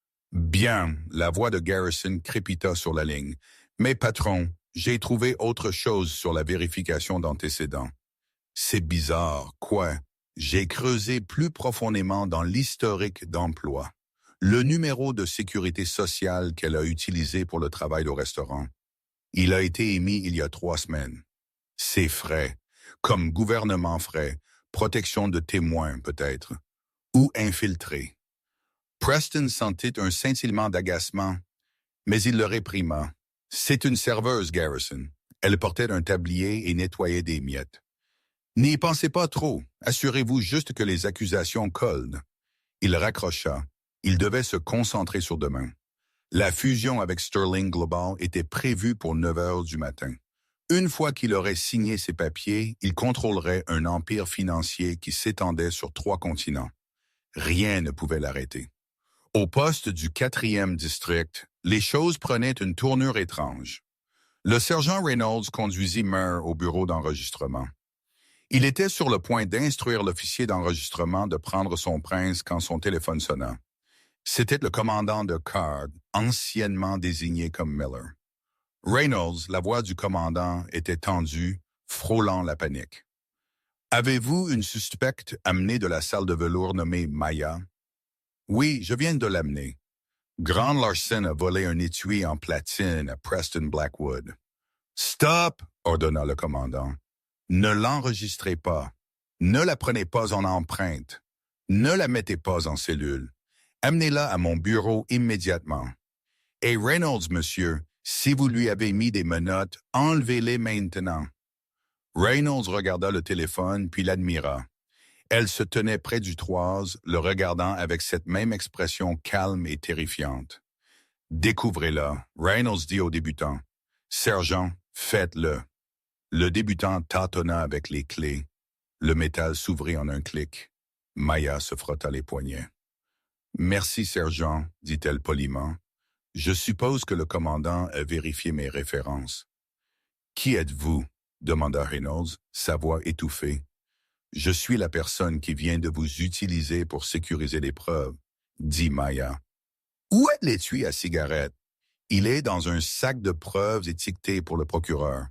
« Bien, » la voix de Garrison crépita sur la ligne. « Mais patron, j'ai trouvé autre chose sur la vérification d'antécédents. » « C'est bizarre, quoi? J'ai creusé plus profondément dans l'historique d'emploi. Le numéro de sécurité sociale qu'elle a utilisé pour le travail au restaurant. Il a été émis il y a 3 semaines. C'est frais, comme gouvernement frais, protection de témoins peut-être, ou infiltré. » Preston sentit un scintillement d'agacement, mais il le réprima. « C'est une serveuse, Garrison. Elle portait un tablier et nettoyait des miettes. N'y pensez pas trop. Assurez-vous juste que les accusations collent. » Il raccrocha. Il devait se concentrer sur demain. La fusion avec Sterling Global était prévue pour 9 heures du matin. Une fois qu'il aurait signé ses papiers, il contrôlerait un empire financier qui s'étendait sur 3 continents. Rien ne pouvait l'arrêter. Au poste du 4e district, les choses prenaient une tournure étrange. Le sergent Reynolds conduisit Mayer au bureau d'enregistrement. Il était sur le point d'instruire l'officier d'enregistrement de prendre son prince quand son téléphone sonna. C'était le commandant de Card, anciennement désigné comme Miller. Reynolds, la voix du commandant, était tendue, frôlant la panique. Avez-vous une suspecte amenée de la salle de velours nommée Maya? Oui, je viens de l'amener. Grand Larson a volé un étui en platine à Preston Blackwood. Stop, ordonna le commandant. Ne l'enregistrez pas. Ne la prenez pas en empreinte. Ne la mettez pas en cellule. Amenez-la à mon bureau immédiatement. Et Reynolds, monsieur, si vous lui avez mis des menottes, enlevez-les maintenant. Reynolds regarda le téléphone puis l'admira. Elle se tenait près du toise, le regardant avec cette même expression calme et terrifiante. Découvrez-la, Reynolds dit au débutant. Sergent, faites-le. Le débutant tâtonna avec les clés. Le métal s'ouvrit en un clic. Maya se frotta les poignets. Merci, sergent, dit-elle poliment. Je suppose que le commandant a vérifié mes références. Qui êtes-vous? Demanda Reynolds, sa voix étouffée. Je suis la personne qui vient de vous utiliser pour sécuriser les preuves, dit Maya. Où est l'étui à cigarette? Il est dans un sac de preuves étiqueté pour le procureur.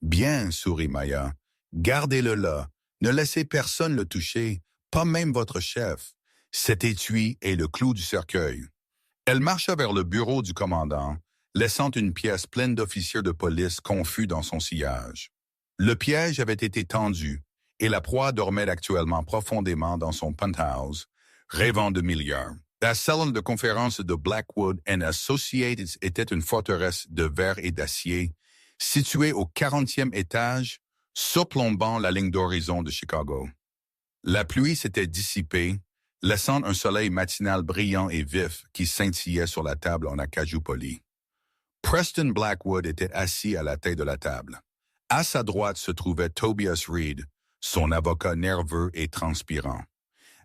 Bien, sourit Maya. Gardez-le là. Ne laissez personne le toucher, pas même votre chef. Cet étui est le clou du cercueil. Elle marcha vers le bureau du commandant, laissant une pièce pleine d'officiers de police confus dans son sillage. Le piège avait été tendu, et la proie dormait actuellement profondément dans son penthouse, rêvant de milliards. La salle de conférence de Blackwood & Associates était une forteresse de verre et d'acier, située au 40e étage, surplombant la ligne d'horizon de Chicago. La pluie s'était dissipée, laissant un soleil matinal brillant et vif qui scintillait sur la table en acajou poli. Preston Blackwood était assis à la tête de la table. À sa droite se trouvait Tobias Reed, son avocat nerveux et transpirant.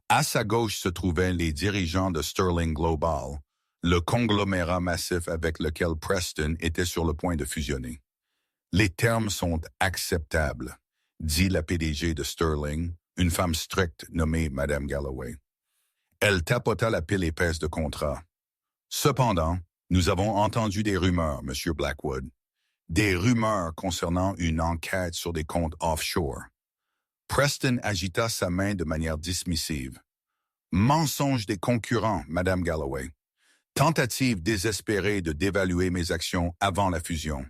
À sa gauche se trouvaient les dirigeants de Sterling Global, le conglomérat massif avec lequel Preston était sur le point de fusionner. Les termes sont acceptables, dit la PDG de Sterling, une femme stricte nommée Madame Galloway. Elle tapota la pile épaisse de contrats. Cependant, nous avons entendu des rumeurs, Monsieur Blackwood. Des rumeurs concernant une enquête sur des comptes offshore. Preston agita sa main de manière dismissive. Mensonge des concurrents, Madame Galloway. Tentative désespérée de dévaluer mes actions avant la fusion.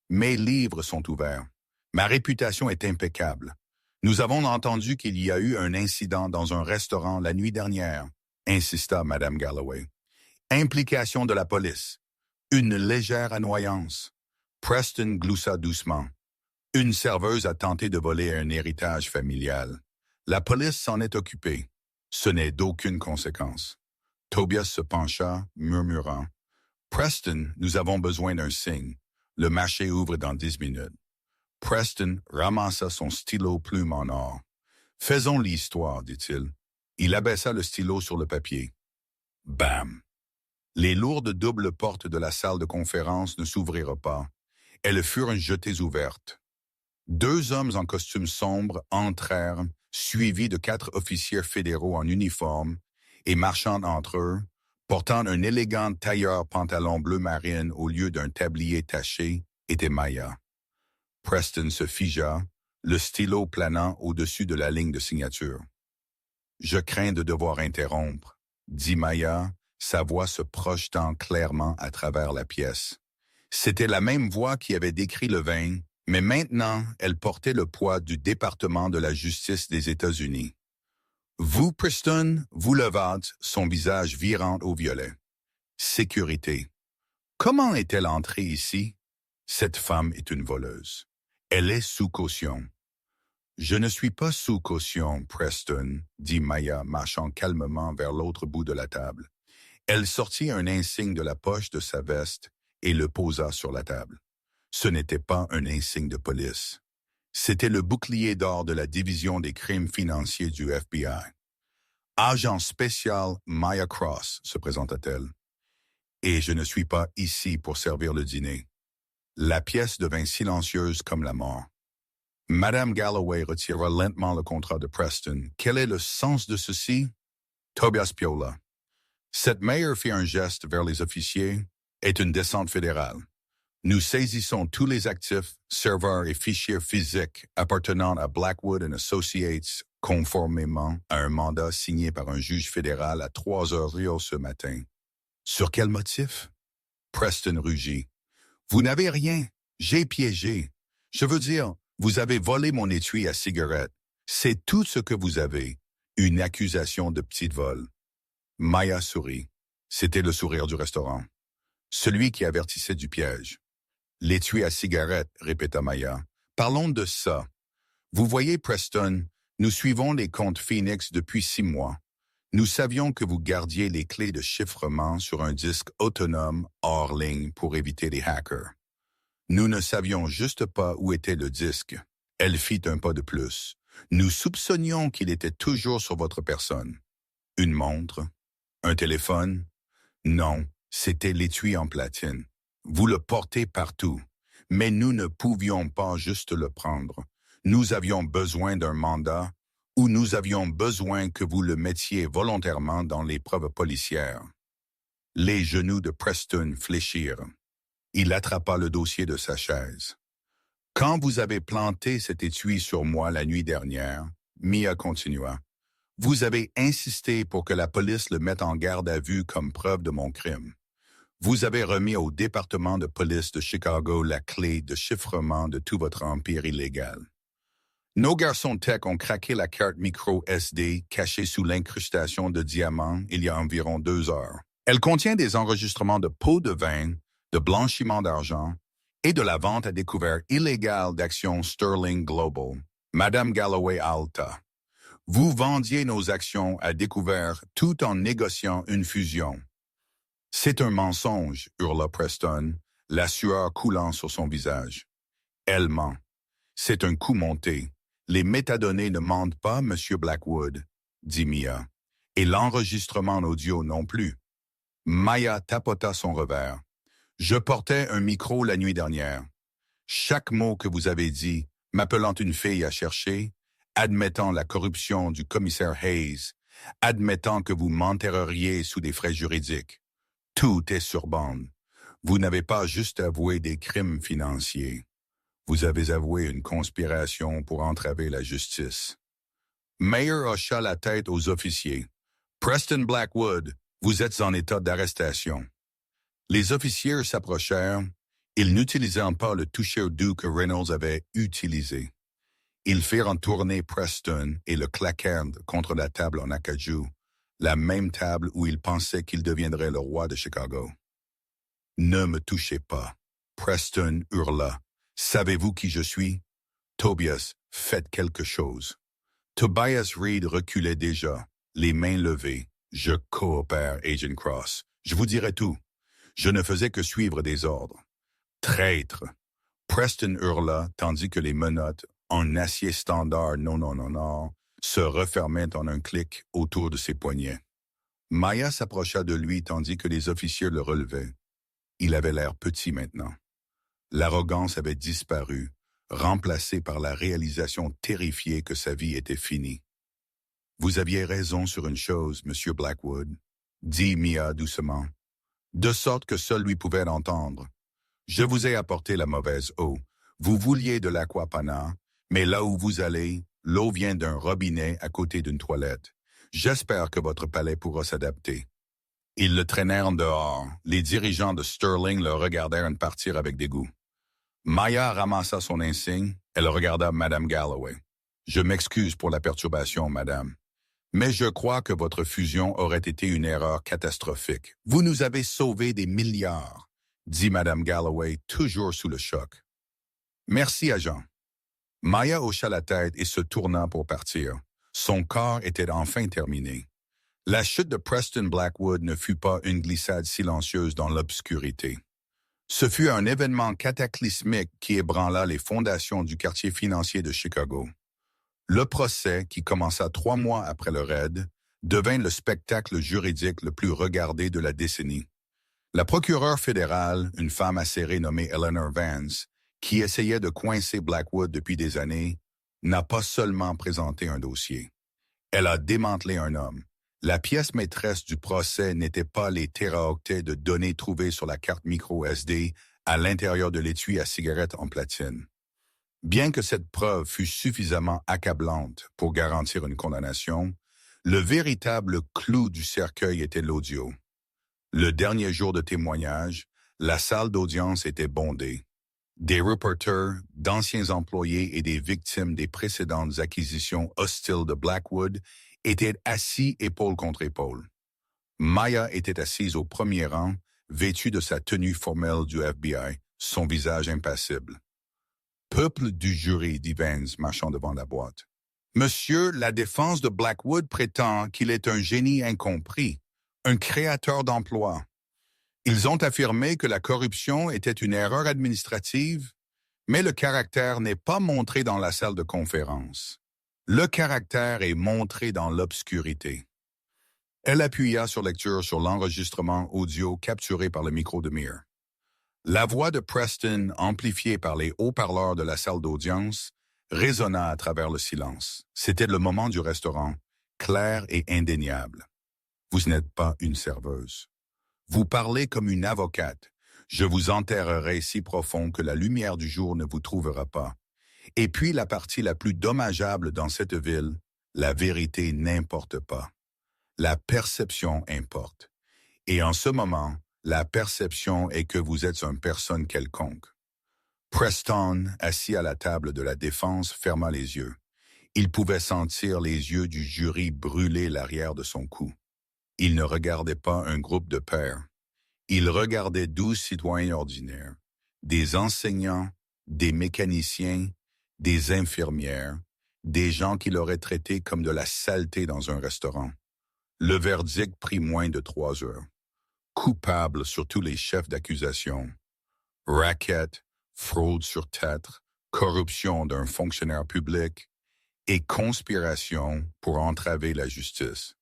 Mes livres sont ouverts. Ma réputation est impeccable. Nous avons entendu qu'il y a eu un incident dans un restaurant la nuit dernière, insista Madame Galloway. Implication de la police. Une légère annoyance. Preston gloussa doucement. Une serveuse a tenté de voler un héritage familial. La police s'en est occupée. Ce n'est d'aucune conséquence. Tobias se pencha, murmurant. Preston, nous avons besoin d'un signe. Le marché ouvre dans 10 minutes. Preston ramassa son stylo plume en or. Faisons l'histoire, dit-il. Il abaissa le stylo sur le papier. Bam! Les lourdes doubles portes de la salle de conférence ne s'ouvrirent pas. Elles furent jetées ouvertes. 2 hommes en costume sombre entrèrent, suivis de 4 officiers fédéraux en uniforme, et marchant entre eux, portant un élégant tailleur pantalon bleu marine au lieu d'un tablier taché, était Maya. Preston se figea, le stylo planant au-dessus de la ligne de signature. « Je crains de devoir interrompre », dit Maya, sa voix se projetant clairement à travers la pièce. C'était la même voix qui avait décrit le vin, mais maintenant, elle portait le poids du département de la justice des États-Unis. Vous, Preston, vous levâtes, son visage virant au violet. Sécurité. Comment est-elle entrée ici? Cette femme est une voleuse. Elle est sous caution. Je ne suis pas sous caution, Preston, dit Maya, marchant calmement vers l'autre bout de la table. Elle sortit un insigne de la poche de sa veste et le posa sur la table. Ce n'était pas un insigne de police. C'était le bouclier d'or de la division des crimes financiers du FBI. Agent spécial Maya Cross, se présenta-t-elle. Et je ne suis pas ici pour servir le dîner. La pièce devint silencieuse comme la mort. Madame Galloway retira lentement le contrat de Preston. Quel est le sens de ceci? Tobias piola. Cette Mayer fit un geste vers les officiers. Est une descente fédérale. Nous saisissons tous les actifs, serveurs et fichiers physiques appartenant à Blackwood Associates conformément à un mandat signé par un juge fédéral à 3 heures Rio ce matin. Sur quel motif? Preston rugit. Vous n'avez rien. J'ai piégé. Je veux dire, vous avez volé mon étui à cigarette. C'est tout ce que vous avez. Une accusation de petit vol. Maya sourit. C'était le sourire du restaurant. Celui qui avertissait du piège. L'étui à cigarette, répéta Maya. Parlons de ça. Vous voyez, Preston, nous suivons les comptes Phoenix depuis 6 mois. Nous savions que vous gardiez les clés de chiffrement sur un disque autonome hors ligne pour éviter les hackers. Nous ne savions juste pas où était le disque. Elle fit un pas de plus. Nous soupçonnions qu'il était toujours sur votre personne. Une montre? Un téléphone? Non, c'était l'étui en platine. Vous le portez partout. Mais nous ne pouvions pas juste le prendre. Nous avions besoin d'un mandat ou nous avions besoin que vous le mettiez volontairement dans l'épreuve policière. Les genoux de Preston fléchirent. Il attrapa le dossier de sa chaise. Quand vous avez planté cet étui sur moi la nuit dernière, Mia continua, vous avez insisté pour que la police le mette en garde à vue comme preuve de mon crime. Vous avez remis au département de police de Chicago la clé de chiffrement de tout votre empire illégal. Nos garçons tech ont craqué la carte micro SD cachée sous l'incrustation de diamants il y a environ 2 heures. Elle contient des enregistrements de pots de vin, de blanchiment d'argent et de la vente à découvert illégale d'actions Sterling Global, Madame Galloway Alta. Vous vendiez nos actions à découvert tout en négociant une fusion. C'est un mensonge, hurla Preston, la sueur coulant sur son visage. Elle ment. C'est un coup monté. Les métadonnées ne mentent pas, Monsieur Blackwood, dit Mia. Et l'enregistrement audio non plus. Maya tapota son revers. Je portais un micro la nuit dernière. Chaque mot que vous avez dit, m'appelant une fille à chercher, admettant la corruption du commissaire Hayes, admettant que vous m'enterreriez sous des frais juridiques. Tout est sur bande. Vous n'avez pas juste avoué des crimes financiers. Vous avez avoué une conspiration pour entraver la justice. Mayer hocha la tête aux officiers. Preston Blackwood, vous êtes en état d'arrestation. Les officiers s'approchèrent. Ils n'utilisant pas le toucher doux que Reynolds avait utilisé. Ils firent tourner Preston et le claquèrent contre la table en acajou, la même table où ils pensaient qu'il deviendrait le roi de Chicago. « Ne me touchez pas !» Preston hurla. « Savez-vous qui je suis? » Tobias, faites quelque chose. Tobias Reed reculait déjà, les mains levées. « Je coopère, Agent Cross. Je vous dirai tout. Je ne faisais que suivre des ordres. »« Traître !» Preston hurla, tandis que les menottes, en acier standard non, se refermaient en un clic autour de ses poignets. Maya s'approcha de lui tandis que les officiers le relevaient. Il avait l'air petit maintenant. L'arrogance avait disparu, remplacée par la réalisation terrifiée que sa vie était finie. « Vous aviez raison sur une chose, Monsieur Blackwood, » dit Mia doucement, de sorte que seul lui pouvait l'entendre. « Je vous ai apporté la mauvaise eau. Vous vouliez de l'aquapana, mais là où vous allez, l'eau vient d'un robinet à côté d'une toilette. J'espère que votre palais pourra s'adapter. » Ils le traînèrent dehors. Les dirigeants de Sterling le regardèrent partir avec dégoût. Maya ramassa son insigne. Elle regarda Madame Galloway. « Je m'excuse pour la perturbation, Madame. Mais je crois que votre fusion aurait été une erreur catastrophique. Vous nous avez sauvé des milliards, » dit Madame Galloway, toujours sous le choc. « Merci, agent. » Maya hocha la tête et se tourna pour partir. Son corps était enfin terminé. La chute de Preston Blackwood ne fut pas une glissade silencieuse dans l'obscurité. Ce fut un événement cataclysmique qui ébranla les fondations du quartier financier de Chicago. Le procès, qui commença 3 mois après le raid, devint le spectacle juridique le plus regardé de la décennie. La procureure fédérale, une femme acérée nommée Eleanor Vance, qui essayait de coincer Blackwood depuis des années, n'a pas seulement présenté un dossier. Elle a démantelé un homme. La pièce maîtresse du procès n'était pas les téraoctets de données trouvées sur la carte micro SD à l'intérieur de l'étui à cigarette en platine. Bien que cette preuve fût suffisamment accablante pour garantir une condamnation, le véritable clou du cercueil était l'audio. Le dernier jour de témoignage, la salle d'audience était bondée. Des reporters, d'anciens employés et des victimes des précédentes acquisitions hostiles de Blackwood étaient assis épaule contre épaule. Maya était assise au premier rang, vêtue de sa tenue formelle du FBI, son visage impassible. « Peuple du jury », dit Vance, marchant devant la boîte. « Monsieur, la défense de Blackwood prétend qu'il est un génie incompris, un créateur d'emplois. Ils ont affirmé que la corruption était une erreur administrative, mais le caractère n'est pas montré dans la salle de conférence. Le caractère est montré dans l'obscurité. » Elle appuya sur lecture sur l'enregistrement audio capturé par le micro de Mir. La voix de Preston, amplifiée par les haut-parleurs de la salle d'audience, résonna à travers le silence. C'était le moment du restaurant, clair et indéniable. « Vous n'êtes pas une serveuse. Vous parlez comme une avocate. Je vous enterrerai si profond que la lumière du jour ne vous trouvera pas. Et puis la partie la plus dommageable dans cette ville, la vérité n'importe pas. La perception importe. Et en ce moment, la perception est que vous êtes une personne quelconque. » Preston, assis à la table de la défense, ferma les yeux. Il pouvait sentir les yeux du jury brûler l'arrière de son cou. Il ne regardait pas un groupe de pairs. Il regardait 12 citoyens ordinaires, des enseignants, des mécaniciens, des infirmières, des gens qu'il aurait traités comme de la saleté dans un restaurant. Le verdict prit moins de 3 heures. Coupable sur tous les chefs d'accusation. Racket, fraude sur titre, corruption d'un fonctionnaire public et conspiration pour entraver la justice.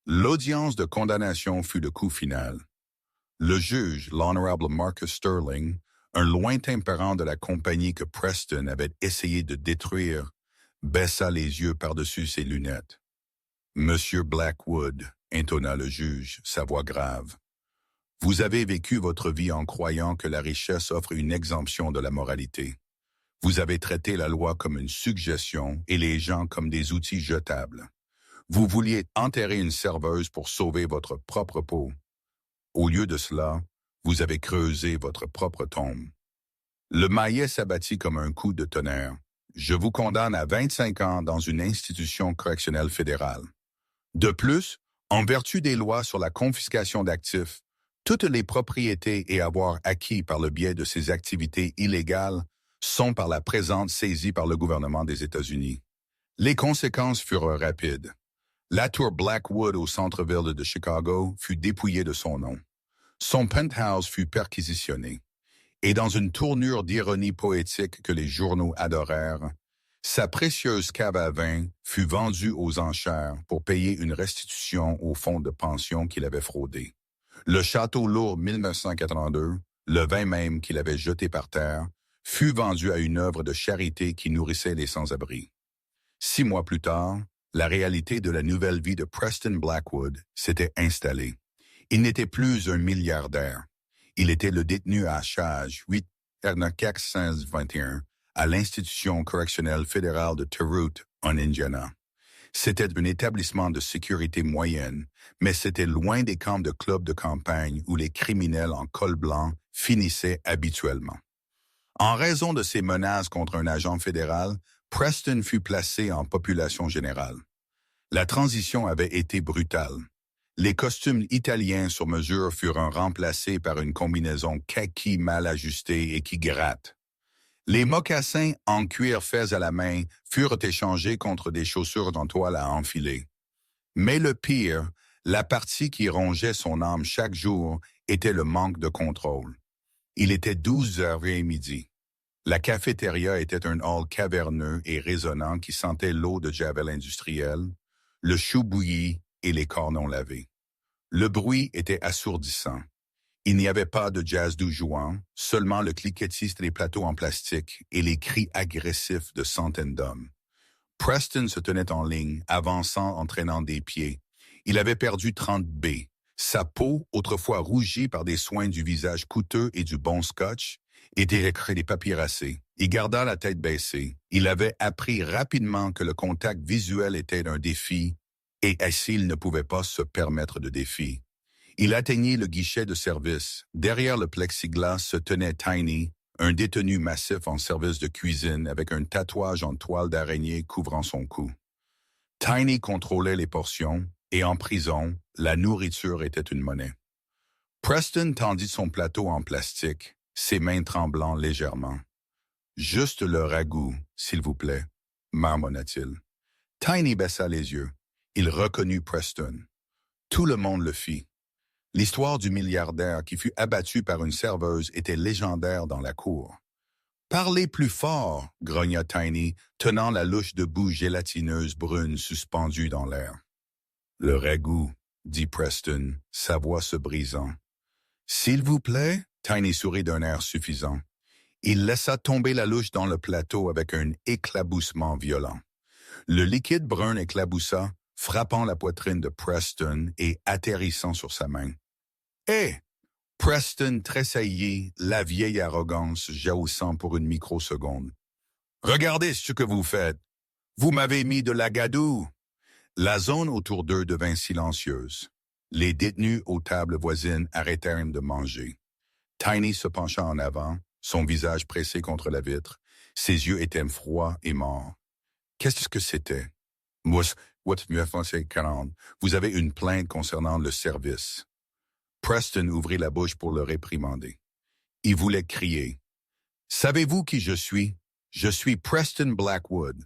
L'audience de condamnation fut le coup final. Le juge, l'Honorable Marcus Sterling, un lointain parent de la compagnie que Preston avait essayé de détruire, baissa les yeux par-dessus ses lunettes. « Monsieur Blackwood, » intonna le juge, sa voix grave, « vous avez vécu votre vie en croyant que la richesse offre une exemption de la moralité. Vous avez traité la loi comme une suggestion et les gens comme des outils jetables. Vous vouliez enterrer une serveuse pour sauver votre propre peau. Au lieu de cela, vous avez creusé votre propre tombe. » Le maillet s'abattit comme un coup de tonnerre. « Je vous condamne à 25 ans dans une institution correctionnelle fédérale. De plus, en vertu des lois sur la confiscation d'actifs, toutes les propriétés et avoirs acquis par le biais de ces activités illégales sont par la présente saisies par le gouvernement des États-Unis. » Les conséquences furent rapides. La tour Blackwood au centre-ville de Chicago fut dépouillée de son nom. Son penthouse fut perquisitionné. Et dans une tournure d'ironie poétique que les journaux adorèrent, sa précieuse cave à vin fut vendue aux enchères pour payer une restitution au fonds de pension qu'il avait fraudé. Le château lourd 1982, le vin même qu'il avait jeté par terre, fut vendu à une œuvre de charité qui nourrissait les sans-abri. 6 mois plus tard, la réalité de la nouvelle vie de Preston Blackwood s'était installée. Il n'était plus un milliardaire. Il était le détenu à charge 8-421 à l'institution correctionnelle fédérale de Terute, en Indiana. C'était un établissement de sécurité moyenne, mais c'était loin des camps de clubs de campagne où les criminels en col blanc finissaient habituellement. En raison de ces menaces contre un agent fédéral, Preston fut placé en population générale. La transition avait été brutale. Les costumes italiens sur mesure furent remplacés par une combinaison kaki mal ajustée et qui gratte. Les mocassins en cuir faits à la main furent échangés contre des chaussures en toile à enfiler. Mais le pire, la partie qui rongeait son âme chaque jour, était le manque de contrôle. Il était 12h midi. La cafétéria était un hall caverneux et résonnant qui sentait l'eau de javel industriel, le chou bouilli et les corps non lavés. Le bruit était assourdissant. Il n'y avait pas de jazz doux jouant, seulement le cliquetis des plateaux en plastique et les cris agressifs de centaines d'hommes. Preston se tenait en ligne, avançant en traînant des pieds. Il avait perdu 30 B, Sa peau, autrefois rougie par des soins du visage coûteux et du bon scotch, était écrasée des papiers racés. Il garda la tête baissée. Il avait appris rapidement que le contact visuel était un défi et s'il ne pouvait pas se permettre de défi. Il atteignit le guichet de service. Derrière le plexiglas se tenait Tiny, un détenu massif en service de cuisine avec un tatouage en toile d'araignée couvrant son cou. Tiny contrôlait les portions et en prison, la nourriture était une monnaie. Preston tendit son plateau en plastique, ses mains tremblant légèrement. « Juste le ragoût, s'il vous plaît, » marmonna-t-il. Tiny baissa les yeux. Il reconnut Preston. Tout le monde le fit. L'histoire du milliardaire qui fut abattu par une serveuse était légendaire dans la cour. « Parlez plus fort » grogna Tiny, tenant la louche de boue gélatineuse brune suspendue dans l'air. « Le ragoût » dit Preston, sa voix se brisant. « S'il vous plaît » Tiny sourit d'un air suffisant. Il laissa tomber la louche dans le plateau avec un éclaboussement violent. Le liquide brun éclaboussa, frappant la poitrine de Preston et atterrissant sur sa main. « Hé !» Preston tressaillit, la vieille arrogance jaillissant pour une microseconde. « Regardez ce que vous faites. Vous m'avez mis de la gadoue. » La zone autour d'eux devint silencieuse. Les détenus aux tables voisines arrêtèrent de manger. Tiny se pencha en avant, son visage pressé contre la vitre. Ses yeux étaient froids et morts. Qu'est-ce que c'était? Vous avez une plainte concernant le service. Preston ouvrit la bouche pour le réprimander. Il voulait crier. Savez-vous qui je suis? Je suis Preston Blackwood.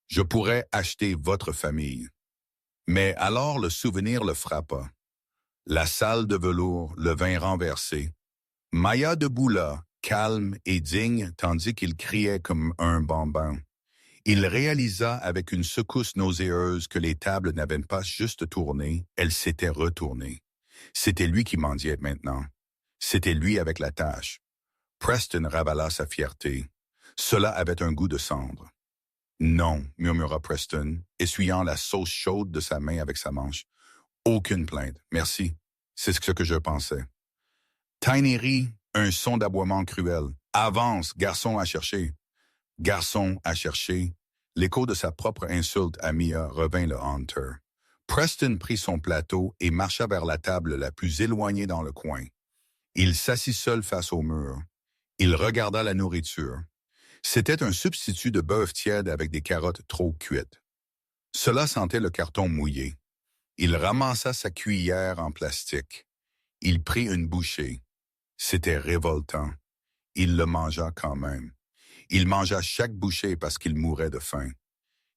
Je pourrais acheter votre famille. Mais alors le souvenir le frappa. La salle de velours le vint renverser. Maya debout là, calme et digne, tandis qu'il criait comme un bambin. Il réalisa avec une secousse nauséeuse que les tables n'avaient pas juste tourné, elles s'étaient retournées. C'était lui qui mendiait maintenant. C'était lui avec la tâche. Preston ravala sa fierté. Cela avait un goût de cendre. « Non » murmura Preston, essuyant la sauce chaude de sa main avec sa manche. « Aucune plainte, merci. C'est ce que je pensais. » Tiny rit, un son d'aboiement cruel. « Avance, garçon à chercher. » Garçon à chercher. L'écho de sa propre insulte à Mia revint le hanter. Preston prit son plateau et marcha vers la table la plus éloignée dans le coin. Il s'assit seul face au mur. Il regarda la nourriture. C'était un substitut de bœuf tiède avec des carottes trop cuites. Cela sentait le carton mouillé. Il ramassa sa cuillère en plastique. Il prit une bouchée. C'était révoltant. Il le mangea quand même. Il mangea chaque bouchée parce qu'il mourait de faim.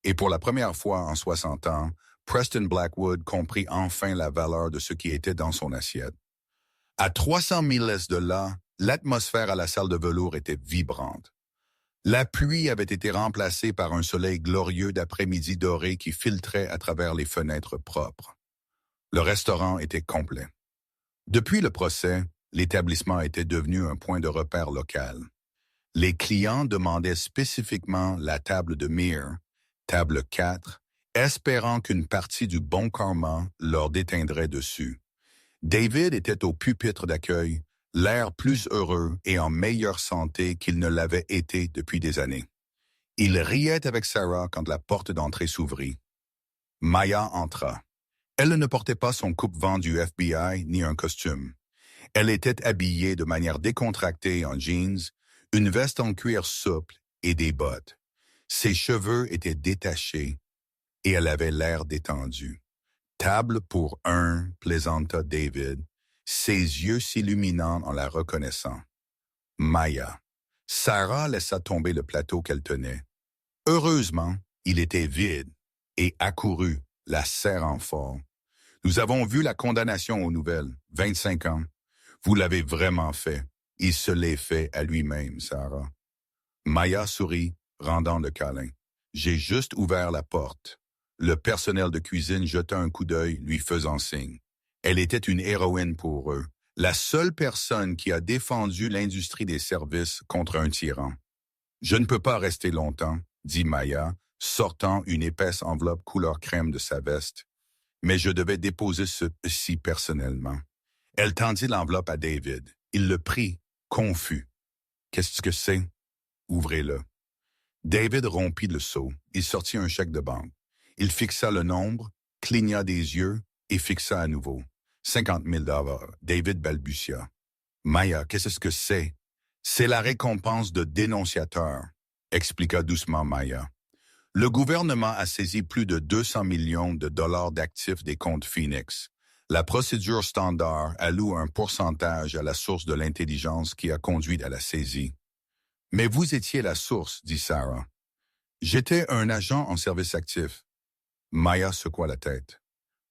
Et pour la première fois en 60 ans, Preston Blackwood comprit enfin la valeur de ce qui était dans son assiette. À 300 miles de là, l'atmosphère à la salle de velours était vibrante. La pluie avait été remplacée par un soleil glorieux d'après-midi doré qui filtrait à travers les fenêtres propres. Le restaurant était complet. Depuis le procès, l'établissement était devenu un point de repère local. Les clients demandaient spécifiquement la table de Mir, table 4, espérant qu'une partie du bon karma leur déteindrait dessus. David était au pupitre d'accueil, l'air plus heureux et en meilleure santé qu'il ne l'avait été depuis des années. Il riait avec Sarah quand la porte d'entrée s'ouvrit. Maya entra. Elle ne portait pas son coupe-vent du FBI ni un costume. Elle était habillée de manière décontractée en jeans, une veste en cuir souple et des bottes. Ses cheveux étaient détachés et elle avait l'air détendue. « Table pour un » plaisanta David, ses yeux s'illuminant en la reconnaissant. Maya. Sarah laissa tomber le plateau qu'elle tenait. Heureusement, il était vide et accourut, la serrant fort. « Nous avons vu la condamnation aux nouvelles, 25 ans. Vous l'avez vraiment fait. Il se l'est fait à lui-même, Sarah. » Maya sourit, rendant le câlin. « J'ai juste ouvert la porte. » Le personnel de cuisine jeta un coup d'œil, lui faisant signe. Elle était une héroïne pour eux, la seule personne qui a défendu l'industrie des services contre un tyran. « Je ne peux pas rester longtemps, » dit Maya, sortant une épaisse enveloppe couleur crème de sa veste. mais je devais déposer ceci personnellement. Elle tendit l'enveloppe à David. Il le prit, confus. Qu'est-ce que c'est? Ouvrez-le. David rompit le sceau. Il sortit un chèque de banque. Il fixa le nombre, cligna des yeux et fixa à nouveau. 50 000 $. David balbutia. Maya, qu'est-ce que c'est? C'est la récompense de dénonciateur, expliqua doucement Maya. Le gouvernement a saisi plus de 200 millions de dollars d'actifs des comptes Phoenix. La procédure standard alloue un pourcentage à la source de l'intelligence qui a conduit à la saisie. Mais vous étiez la source, dit Sarah. J'étais un agent en service actif. Maya secoua la tête.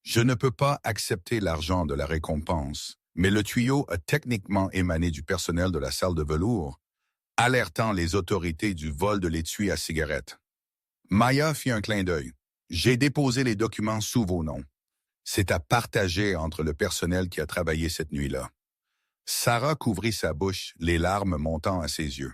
Je ne peux pas accepter l'argent de la récompense, mais le tuyau a techniquement émané du personnel de la salle de velours, alertant les autorités du vol de l'étui à cigarettes. Maya fit un clin d'œil. J'ai déposé les documents sous vos noms. C'est à partager entre le personnel qui a travaillé cette nuit-là. Sarah couvrit sa bouche, les larmes montant à ses yeux.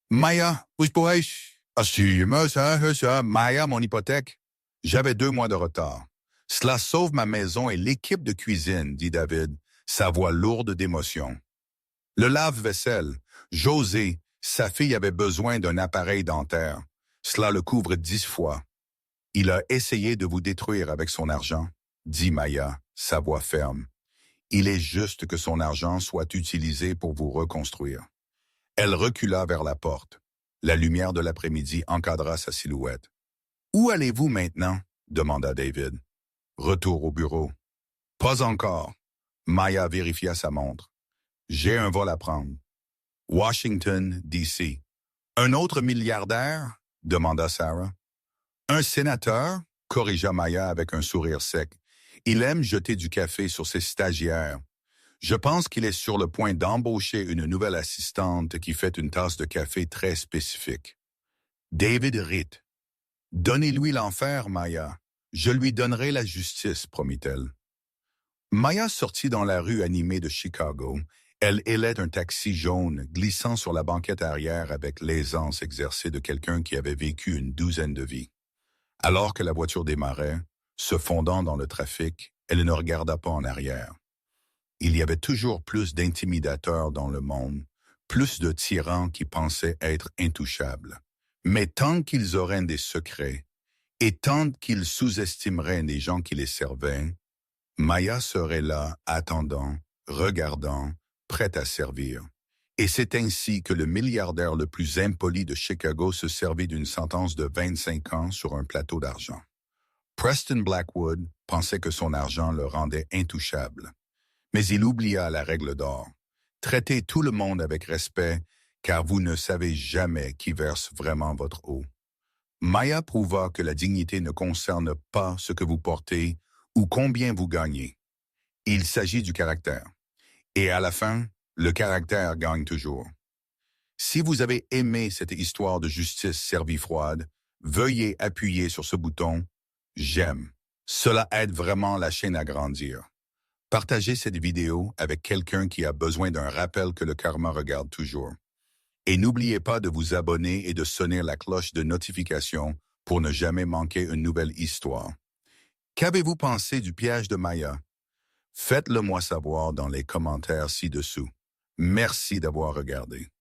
Maya, où pourrais-je? Assume ça, Maya, mon hypothèque. J'avais 2 mois de retard. Cela sauve ma maison et l'équipe de cuisine, dit David, sa voix lourde d'émotion. Le lave-vaisselle, José, sa fille avait besoin d'un appareil dentaire. Cela le couvre 10 fois. Il a essayé de vous détruire avec son argent, dit Maya, sa voix ferme. Il est juste que son argent soit utilisé pour vous reconstruire. Elle recula vers la porte. La lumière de l'après-midi encadra sa silhouette. « Où allez-vous maintenant? » demanda David. « Retour au bureau. »« Pas encore. » Maya vérifia sa montre. « J'ai un vol à prendre. »« Washington, D.C. »« Un autre milliardaire? » demanda Sarah. « Un sénateur? » corrigea Maya avec un sourire sec. « Il aime jeter du café sur ses stagiaires. Je pense qu'il est sur le point d'embaucher une nouvelle assistante qui fait une tasse de café très spécifique. » David rit. « Donnez-lui l'enfer, Maya. Je lui donnerai la justice, promit-elle. Maya sortit dans la rue animée de Chicago. Elle hélait un taxi jaune, glissant sur la banquette arrière avec l'aisance exercée de quelqu'un qui avait vécu une 12aine de vies. Alors que la voiture démarrait, se fondant dans le trafic, elle ne regarda pas en arrière. Il y avait toujours plus d'intimidateurs dans le monde, plus de tyrans qui pensaient être intouchables. Mais tant qu'ils auraient des secrets, et tant qu'ils sous-estimeraient les gens qui les servaient, Maya serait là, attendant, regardant, prête à servir. Et c'est ainsi que le milliardaire le plus impoli de Chicago se servit d'une sentence de 25 ans sur un plateau d'argent. Preston Blackwood pensait que son argent le rendait intouchable. Mais il oublia la règle d'or. Traitez tout le monde avec respect, car vous ne savez jamais qui verse vraiment votre eau. Maya prouva que la dignité ne concerne pas ce que vous portez ou combien vous gagnez. Il s'agit du caractère. Et à la fin, le caractère gagne toujours. Si vous avez aimé cette histoire de justice servie froide, veuillez appuyer sur ce bouton « J'aime ». Cela aide vraiment la chaîne à grandir. Partagez cette vidéo avec quelqu'un qui a besoin d'un rappel que le karma regarde toujours. Et n'oubliez pas de vous abonner et de sonner la cloche de notification pour ne jamais manquer une nouvelle histoire. Qu'avez-vous pensé du piège de Maya? Faites-le moi savoir dans les commentaires ci-dessous. Merci d'avoir regardé.